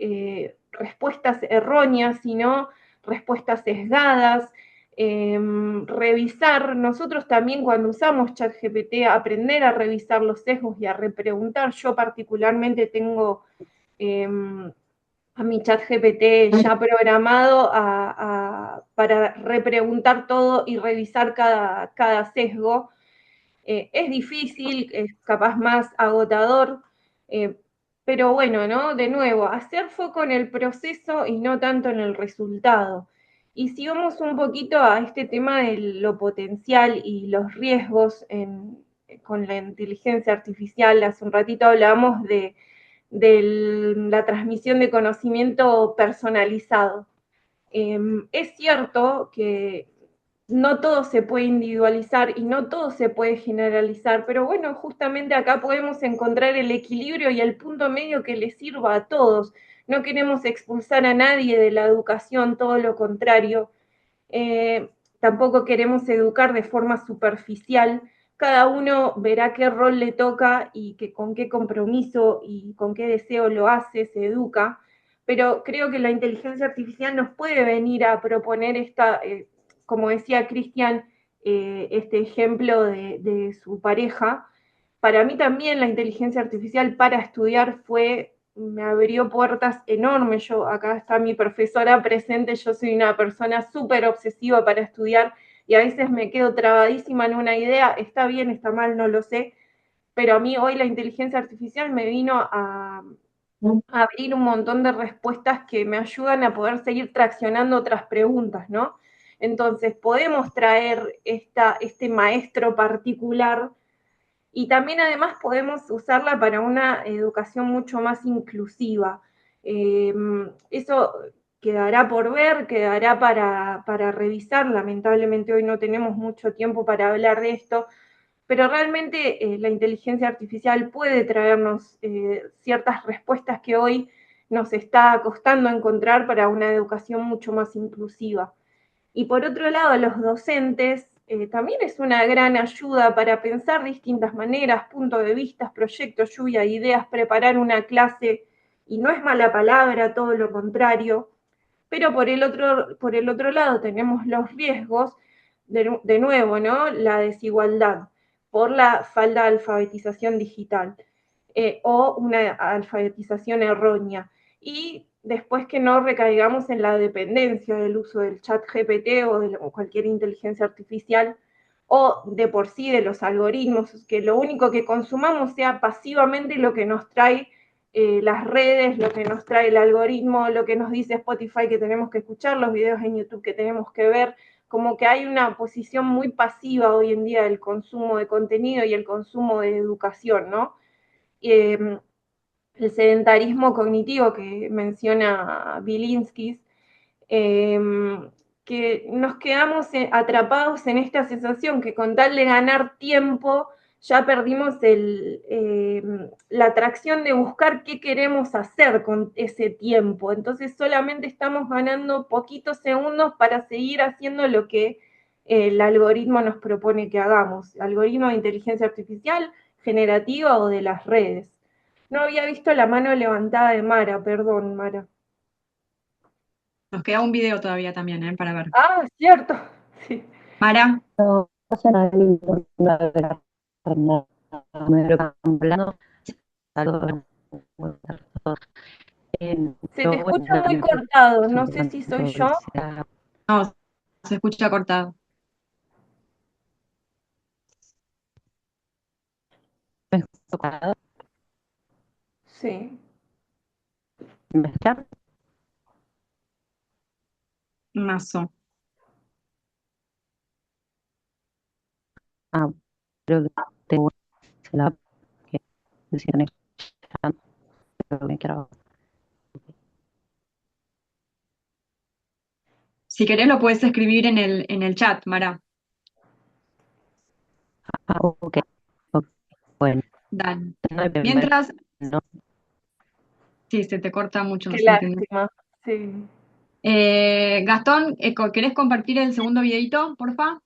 respuestas erróneas, sino respuestas sesgadas. Revisar, nosotros también cuando usamos ChatGPT, aprender a revisar los sesgos y a repreguntar. Yo particularmente tengo a mi chat GPT ya programado para repreguntar todo y revisar cada sesgo. Es difícil, es capaz más agotador, eh, pero bueno, ¿no? De nuevo, hacer foco en el proceso y no tanto en el resultado. Y si vamos un poquito a este tema de lo potencial y los riesgos con la inteligencia artificial, hace un ratito hablábamos de la transmisión de conocimiento personalizado. Es cierto que no todo se puede individualizar y no todo se puede generalizar, pero bueno, justamente acá podemos encontrar el equilibrio y el punto medio que le sirva a todos. No queremos expulsar a nadie de la educación, todo lo contrario. Tampoco queremos educar de forma superficial, cada uno verá qué rol le toca y con qué compromiso y con qué deseo lo hace, se educa, pero creo que la inteligencia artificial nos puede venir a proponer como decía Cristian, este ejemplo de su pareja. Para mí también la inteligencia artificial para estudiar me abrió puertas enormes. Acá está mi profesora presente, yo soy una persona súper obsesiva para estudiar y a veces me quedo trabadísima en una idea, está bien, está mal, no lo sé, pero a mí hoy la inteligencia artificial me vino a abrir un montón de respuestas que me ayudan a poder seguir traccionando otras preguntas, ¿no? Entonces, podemos traer este maestro particular y también además podemos usarla para una educación mucho más inclusiva. Eso quedará por ver, quedará para revisar. Lamentablemente hoy no tenemos mucho tiempo para hablar de esto, pero realmente la inteligencia artificial puede traernos ciertas respuestas que hoy nos está costando encontrar para una educación mucho más inclusiva. Y por otro lado, los docentes también es una gran ayuda para pensar distintas maneras, puntos de vista, proyectos, lluvia de ideas, preparar una clase, y no es mala palabra, todo lo contrario, pero por el otro lado tenemos los riesgos, de nuevo, ¿no? La desigualdad por la falta de alfabetización digital o una alfabetización errónea. Y después que no recaigamos en la dependencia del uso del chat GPT o cualquier inteligencia artificial o de por sí de los algoritmos, que lo único que consumamos sea pasivamente lo que nos trae las redes, lo que nos trae el algoritmo, lo que nos dice Spotify que tenemos que escuchar, los videos en YouTube que tenemos que ver, como que hay una posición muy pasiva hoy en día del consumo de contenido y el consumo de educación, ¿no? El sedentarismo cognitivo que menciona Bilinsky, que nos quedamos atrapados en esta sensación que con tal de ganar tiempo ya perdimos la atracción de buscar qué queremos hacer con ese tiempo. Entonces solamente estamos ganando poquitos segundos para seguir haciendo lo que el algoritmo nos propone que hagamos. Algoritmo de inteligencia artificial, generativa o de las redes. No había visto la mano levantada de Mara, perdón, Mara. Nos queda un video todavía también, para ver. Ah, cierto. Sí. Mara. Se te escucha muy cortado, no sé si soy yo. No, se escucha cortado. Sí. ¿Me escuchan? Mazo. Creo que tengo la que funcione. Si querés lo puedes escribir en el chat, Mara. Ok. Bueno. Dale. No hay problema. Mientras. No. Sí, se te corta mucho. Qué no se entiende. lástima. Sí. Gastón, ¿querés compartir el segundo videito, porfa?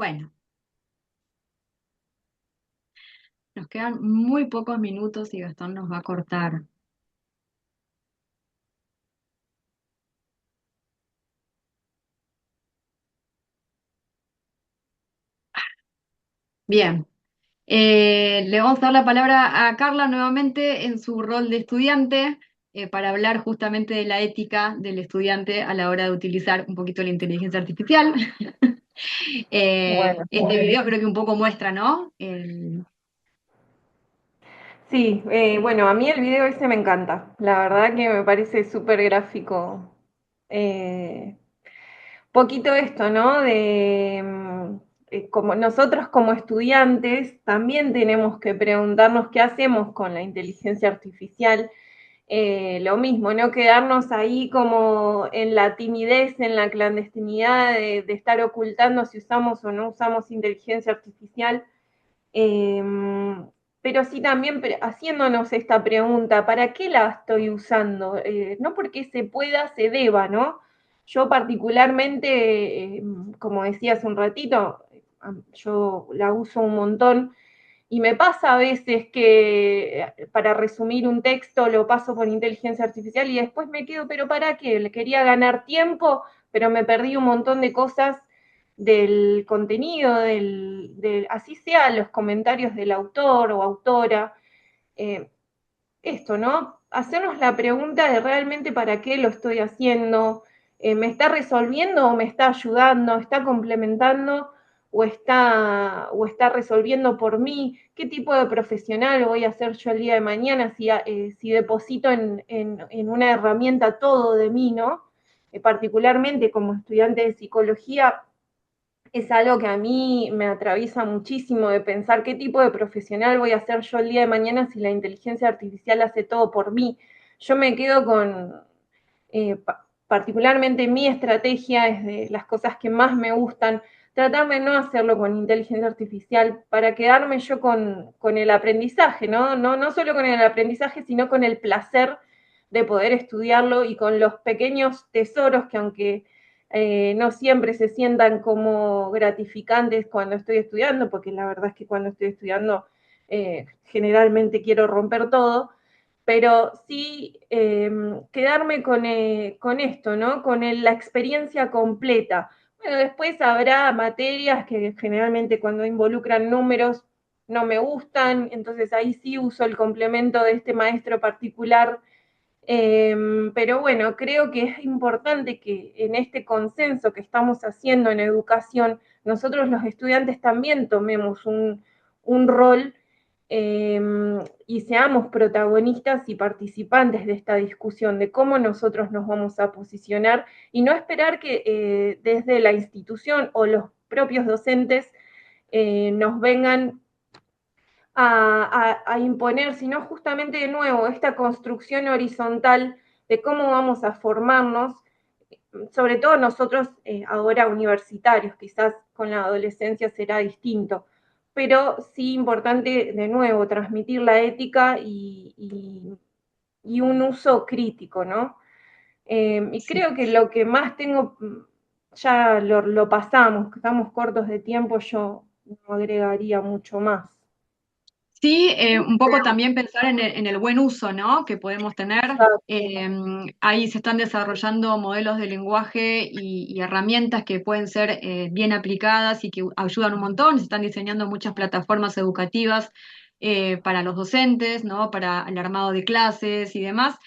Bueno, nos quedan muy pocos minutos y Gastón nos va a cortar. Bien. Le vamos a dar la palabra a Carla nuevamente en su rol de estudiante para hablar justamente de la ética del estudiante a la hora de utilizar un poquito la inteligencia artificial. Bueno, Este video creo que un poco muestra, ¿no? sí, bueno, a mí el video ese me encanta. La verdad que me parece súper gráfico. Eh, Poquito esto, ¿no? Como nosotros como estudiantes también tenemos que preguntarnos qué hacemos con la inteligencia artificial. Lo mismo, no quedarnos ahí como en la timidez, en la clandestinidad de estar ocultando si usamos o no usamos inteligencia artificial. Eh, pero sí también haciéndonos esta pregunta, ¿para qué la estoy usando? No porque se pueda, se deba, ¿no? Yo particularmente, como decía hace un ratito, yo la uso un montón y me pasa a veces que para resumir un texto lo paso por inteligencia artificial y después me quedo, pero ¿para qué? Le quería ganar tiempo, pero me perdí un montón de cosas del contenido, así sea los comentarios del autor o autora. Eh, Esto, ¿no? Hacernos la pregunta de realmente para qué lo estoy haciendo, ¿me está resolviendo o me está ayudando, está complementando o está resolviendo por mí? ¿Qué tipo de profesional voy a ser yo el día de mañana si deposito en una herramienta todo de mí, ¿no? Particularmente como estudiante de psicología, es algo que a mí me atraviesa muchísimo de pensar qué tipo de profesional voy a ser yo el día de mañana si la inteligencia artificial hace todo por mí. Yo me quedo con, particularmente mi estrategia es de las cosas que más me gustan, tratar de no hacerlo con inteligencia artificial para quedarme yo con el aprendizaje, ¿no? ¿no? No solo con el aprendizaje, sino con el placer de poder estudiarlo y con los pequeños tesoros que aunque no siempre se sientan como gratificantes cuando estoy estudiando, porque la verdad es que cuando estoy estudiando generalmente quiero romper todo, pero sí quedarme con esto, ¿no? Con la experiencia completa. Bueno, después habrá materias que generalmente cuando involucran números no me gustan, entonces ahí sí uso el complemento de este maestro particular. Pero bueno, creo que es importante que en este consenso que estamos haciendo en educación, nosotros los estudiantes también tomemos un rol eh, y seamos protagonistas y participantes de esta discusión, de cómo nosotros nos vamos a posicionar y no esperar que desde la institución o los propios docentes nos vengan a imponer, sino justamente de nuevo esta construcción horizontal de cómo vamos a formarnos, sobre todo nosotros ahora universitarios, quizás con la adolescencia será distinto, pero sí importante de nuevo transmitir la ética y un uso crítico, ¿no? Y creo que lo que más tengo, ya lo pasamos, estamos cortos de tiempo, yo no agregaría mucho más. Sí, un poco también pensar en el buen uso, ¿no? Que podemos tener. Ahí se están desarrollando modelos de lenguaje y herramientas que pueden ser bien aplicadas y que ayudan un montón. Se están diseñando muchas plataformas educativas para los docentes, ¿no? Para el armado de clases y demás.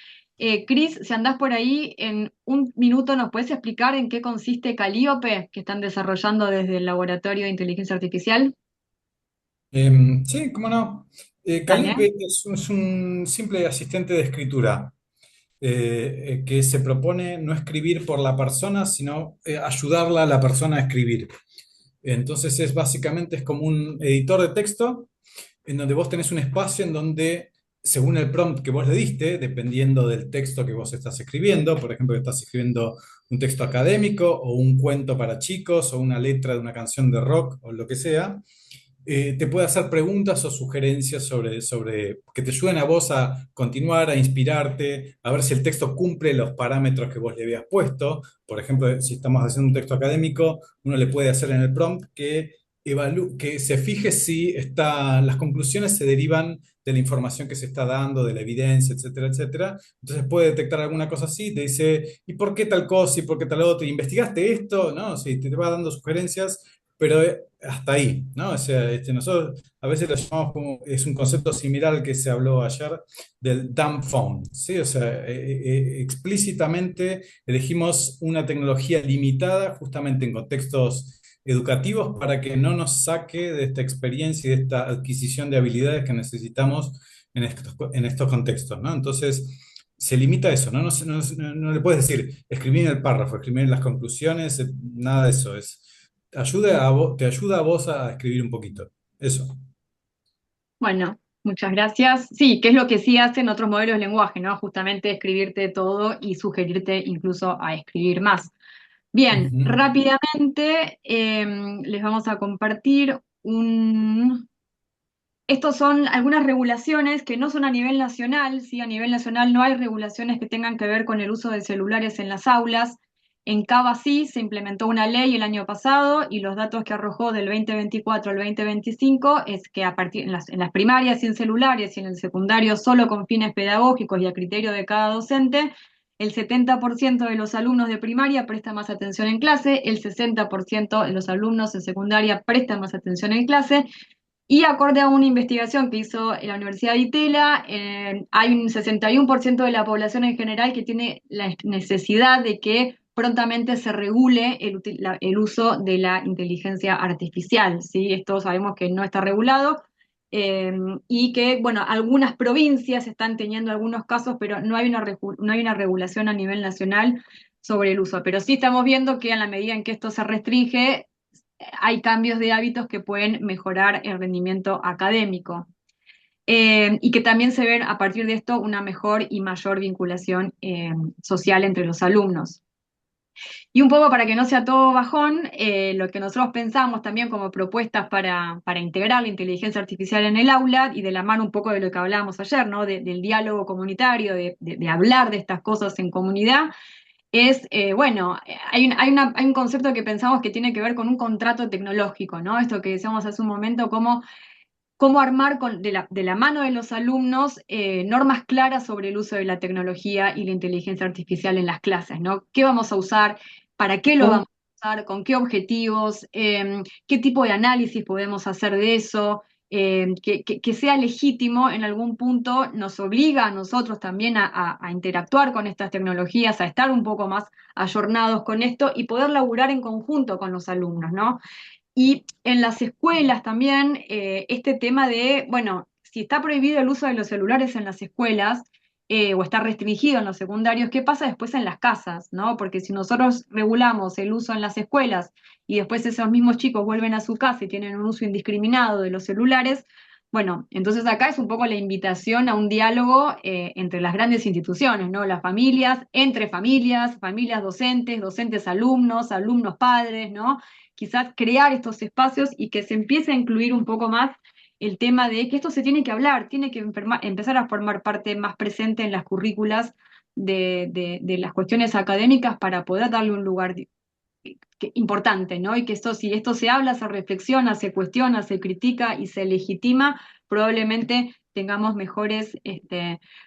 Cris, si andás por ahí, en un minuto nos puedes explicar en qué consiste Calíope, que están desarrollando desde el Laboratorio de Inteligencia Artificial. Sí, cómo no. Dale. Calliope es un simple asistente de escritura que se propone no escribir por la persona, sino ayudarla a la persona a escribir. Entonces es como un editor de texto en donde vos tenés un espacio en donde, según el prompt que vos le diste, dependiendo del texto que vos estás escribiendo, por ejemplo, que estás escribiendo un texto académico o un cuento para chicos o una letra de una canción de rock o lo que sea, te puede hacer preguntas o sugerencias sobre que te ayuden a vos a continuar, a inspirarte, a ver si el texto cumple los parámetros que vos le habías puesto. Por ejemplo, si estamos haciendo un texto académico, uno le puede hacer en el prompt que que se fije si las conclusiones se derivan de la información que se está dando, de la evidencia, etcétera, etcétera. Entonces puede detectar alguna cosa así, te dice, ¿y por qué tal cosa? ¿Y por qué tal otra? ¿Investigaste esto? ¿No? Sí, te va dando sugerencias, pero hasta ahí, ¿no? O sea, nosotros a veces lo llamamos como, es un concepto similar al que se habló ayer del dumb phone, ¿sí? O sea, explícitamente elegimos una tecnología limitada justamente en contextos educativos para que no nos saque de esta experiencia y de esta adquisición de habilidades que necesitamos en estos contextos, ¿no? Entonces, se limita a eso, ¿no? No le puedes decir, escribir en el párrafo, escribir en las conclusiones, nada de eso. Te ayuda a vos a escribir un poquito. Eso. Bueno, muchas gracias. Sí, que es lo que sí hacen otros modelos de lenguaje, ¿no? Justamente escribirte todo y sugerirte incluso a escribir más. Bien, Ujú. rápidamente les vamos a compartir un... Estos son algunas regulaciones que no son a nivel nacional, ¿sí? A nivel nacional no hay regulaciones que tengan que ver con el uso de celulares en las aulas. En Cava sí se implementó una ley el año pasado y los datos que arrojó del 2024 al 2025 es que a partir en las primarias sin celulares y en el secundario solo con fines pedagógicos y a criterio de cada docente, el 70% de los alumnos de primaria presta más atención en clase, el 60% de los alumnos en secundaria presta más atención en clase y acorde a una investigación que hizo la Universidad de Itela, hay un 61% de la población en general que tiene la necesidad de que prontamente se regule el uso de la inteligencia artificial, ¿sí? Esto sabemos que no está regulado eh, y que, bueno, algunas provincias están teniendo algunos casos, pero no hay una regulación a nivel nacional sobre el uso. Pero sí estamos viendo que en la medida en que esto se restringe, hay cambios de hábitos que pueden mejorar el rendimiento académico. Y que también se ve a partir de esto una mejor y mayor vinculación social entre los alumnos. Y un poco para que no sea todo bajón, lo que nosotros pensamos también como propuestas para integrar la inteligencia artificial en el aula y de la mano un poco de lo que hablábamos ayer, ¿no? Del diálogo comunitario, de hablar de estas cosas en comunidad, es, bueno, hay un concepto que pensamos que tiene que ver con un contrato tecnológico, ¿no? Esto que decíamos hace un momento, cómo armar de la mano de los alumnos normas claras sobre el uso de la tecnología y la inteligencia artificial en las clases, ¿no? ¿Qué vamos a usar? ¿Para qué lo vamos a usar? ¿Con qué objetivos? ¿Qué tipo de análisis podemos hacer de eso? Que sea legítimo en algún punto nos obliga a nosotros también a interactuar con estas tecnologías, a estar un poco más ayornados con esto y poder laburar en conjunto con los alumnos, ¿no? Y en las escuelas también, este tema de, bueno, si está prohibido el uso de los celulares en las escuelas o está restringido en los secundarios, ¿qué pasa después en las casas? ¿No? Porque si nosotros regulamos el uso en las escuelas y después esos mismos chicos vuelven a su casa y tienen un uso indiscriminado de los celulares, bueno, entonces acá es un poco la invitación a un diálogo entre las grandes instituciones, ¿no? Las familias, entre familias, familias docentes, docentes alumnos, alumnos padres, ¿no? Quizás crear estos espacios y que se empiece a incluir un poco más el tema de que esto se tiene que hablar, tiene que empezar a formar parte más presente en las currículas de las cuestiones académicas para poder darle un lugar importante, ¿no? Y que esto, si esto se habla, se reflexiona, se cuestiona, se critica y se legitima, probablemente tengamos mejores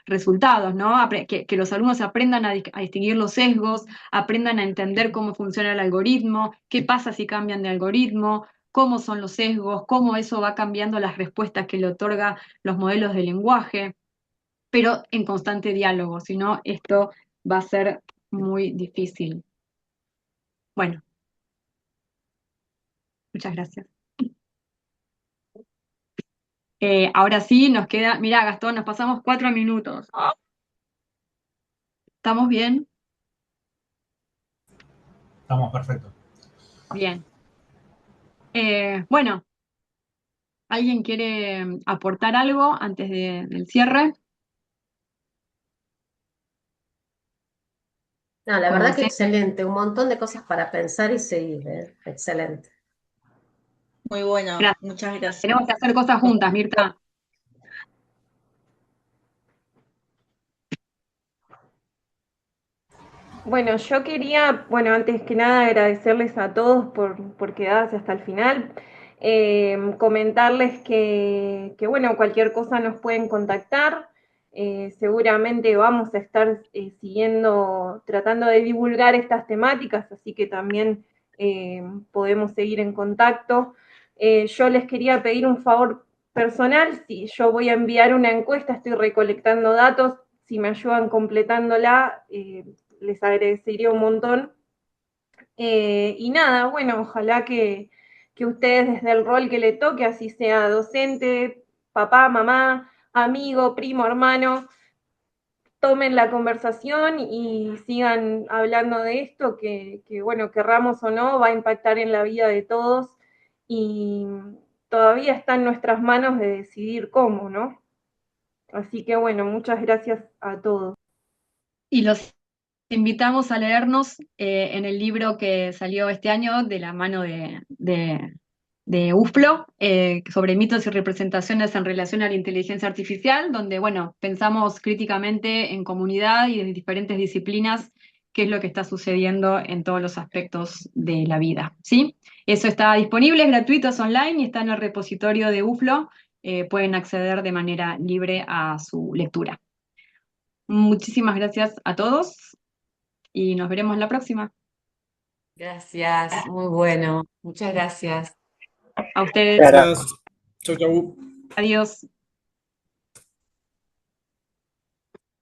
resultados, ¿no? Que los alumnos aprendan a distinguir los sesgos, aprendan a entender cómo funciona el algoritmo, qué pasa si cambian de algoritmo, cómo son los sesgos, cómo eso va cambiando las respuestas que le otorga los modelos de lenguaje, pero en constante diálogo, si no, esto va a ser muy difícil. Bueno, muchas gracias. Ahora sí, nos queda, mirá, Gastón, nos pasamos 4 minutos. ¿Estamos bien? Estamos perfectos. Bien. Bueno, ¿alguien quiere aportar algo antes del cierre? No, la Como verdad que docente. excelente, un montón de cosas para pensar y seguir, ¿eh? Excelente. Muy bueno, Gracias. muchas gracias. Tenemos que hacer cosas juntas, Mirta. Bueno, yo quería, bueno, antes que nada agradecerles a todos por quedarse hasta el final. Comentarles que, bueno, cualquier cosa nos pueden contactar. Seguramente vamos a estar siguiendo, tratando de divulgar estas temáticas, así que también podemos seguir en contacto. Yo les quería pedir un favor personal, si yo voy a enviar una encuesta, estoy recolectando datos, si me ayudan completándola, les agradecería un montón. Y nada, bueno, ojalá que ustedes desde el rol que le toque, así sea docente, papá, mamá, amigo, primo, hermano, tomen la conversación y sigan hablando de esto, que bueno, querramos o no, va a impactar en la vida de todos y todavía está en nuestras manos de decidir cómo, ¿no? Así que bueno, muchas gracias a todos. Y los invitamos a leernos en el libro que salió este año de la mano de UFPLO, sobre mitos y representaciones en relación a la inteligencia artificial, donde, bueno, pensamos críticamente en comunidad y en diferentes disciplinas qué es lo que está sucediendo en todos los aspectos de la vida, ¿sí? Eso está disponible, es gratuito, es online y está en el repositorio de UFPLO. Pueden acceder de manera libre a su lectura. Muchísimas gracias a todos y nos veremos la próxima. Gracias, muy bueno. Muchas gracias. A ustedes. Gracias. Chau, chau. Adiós.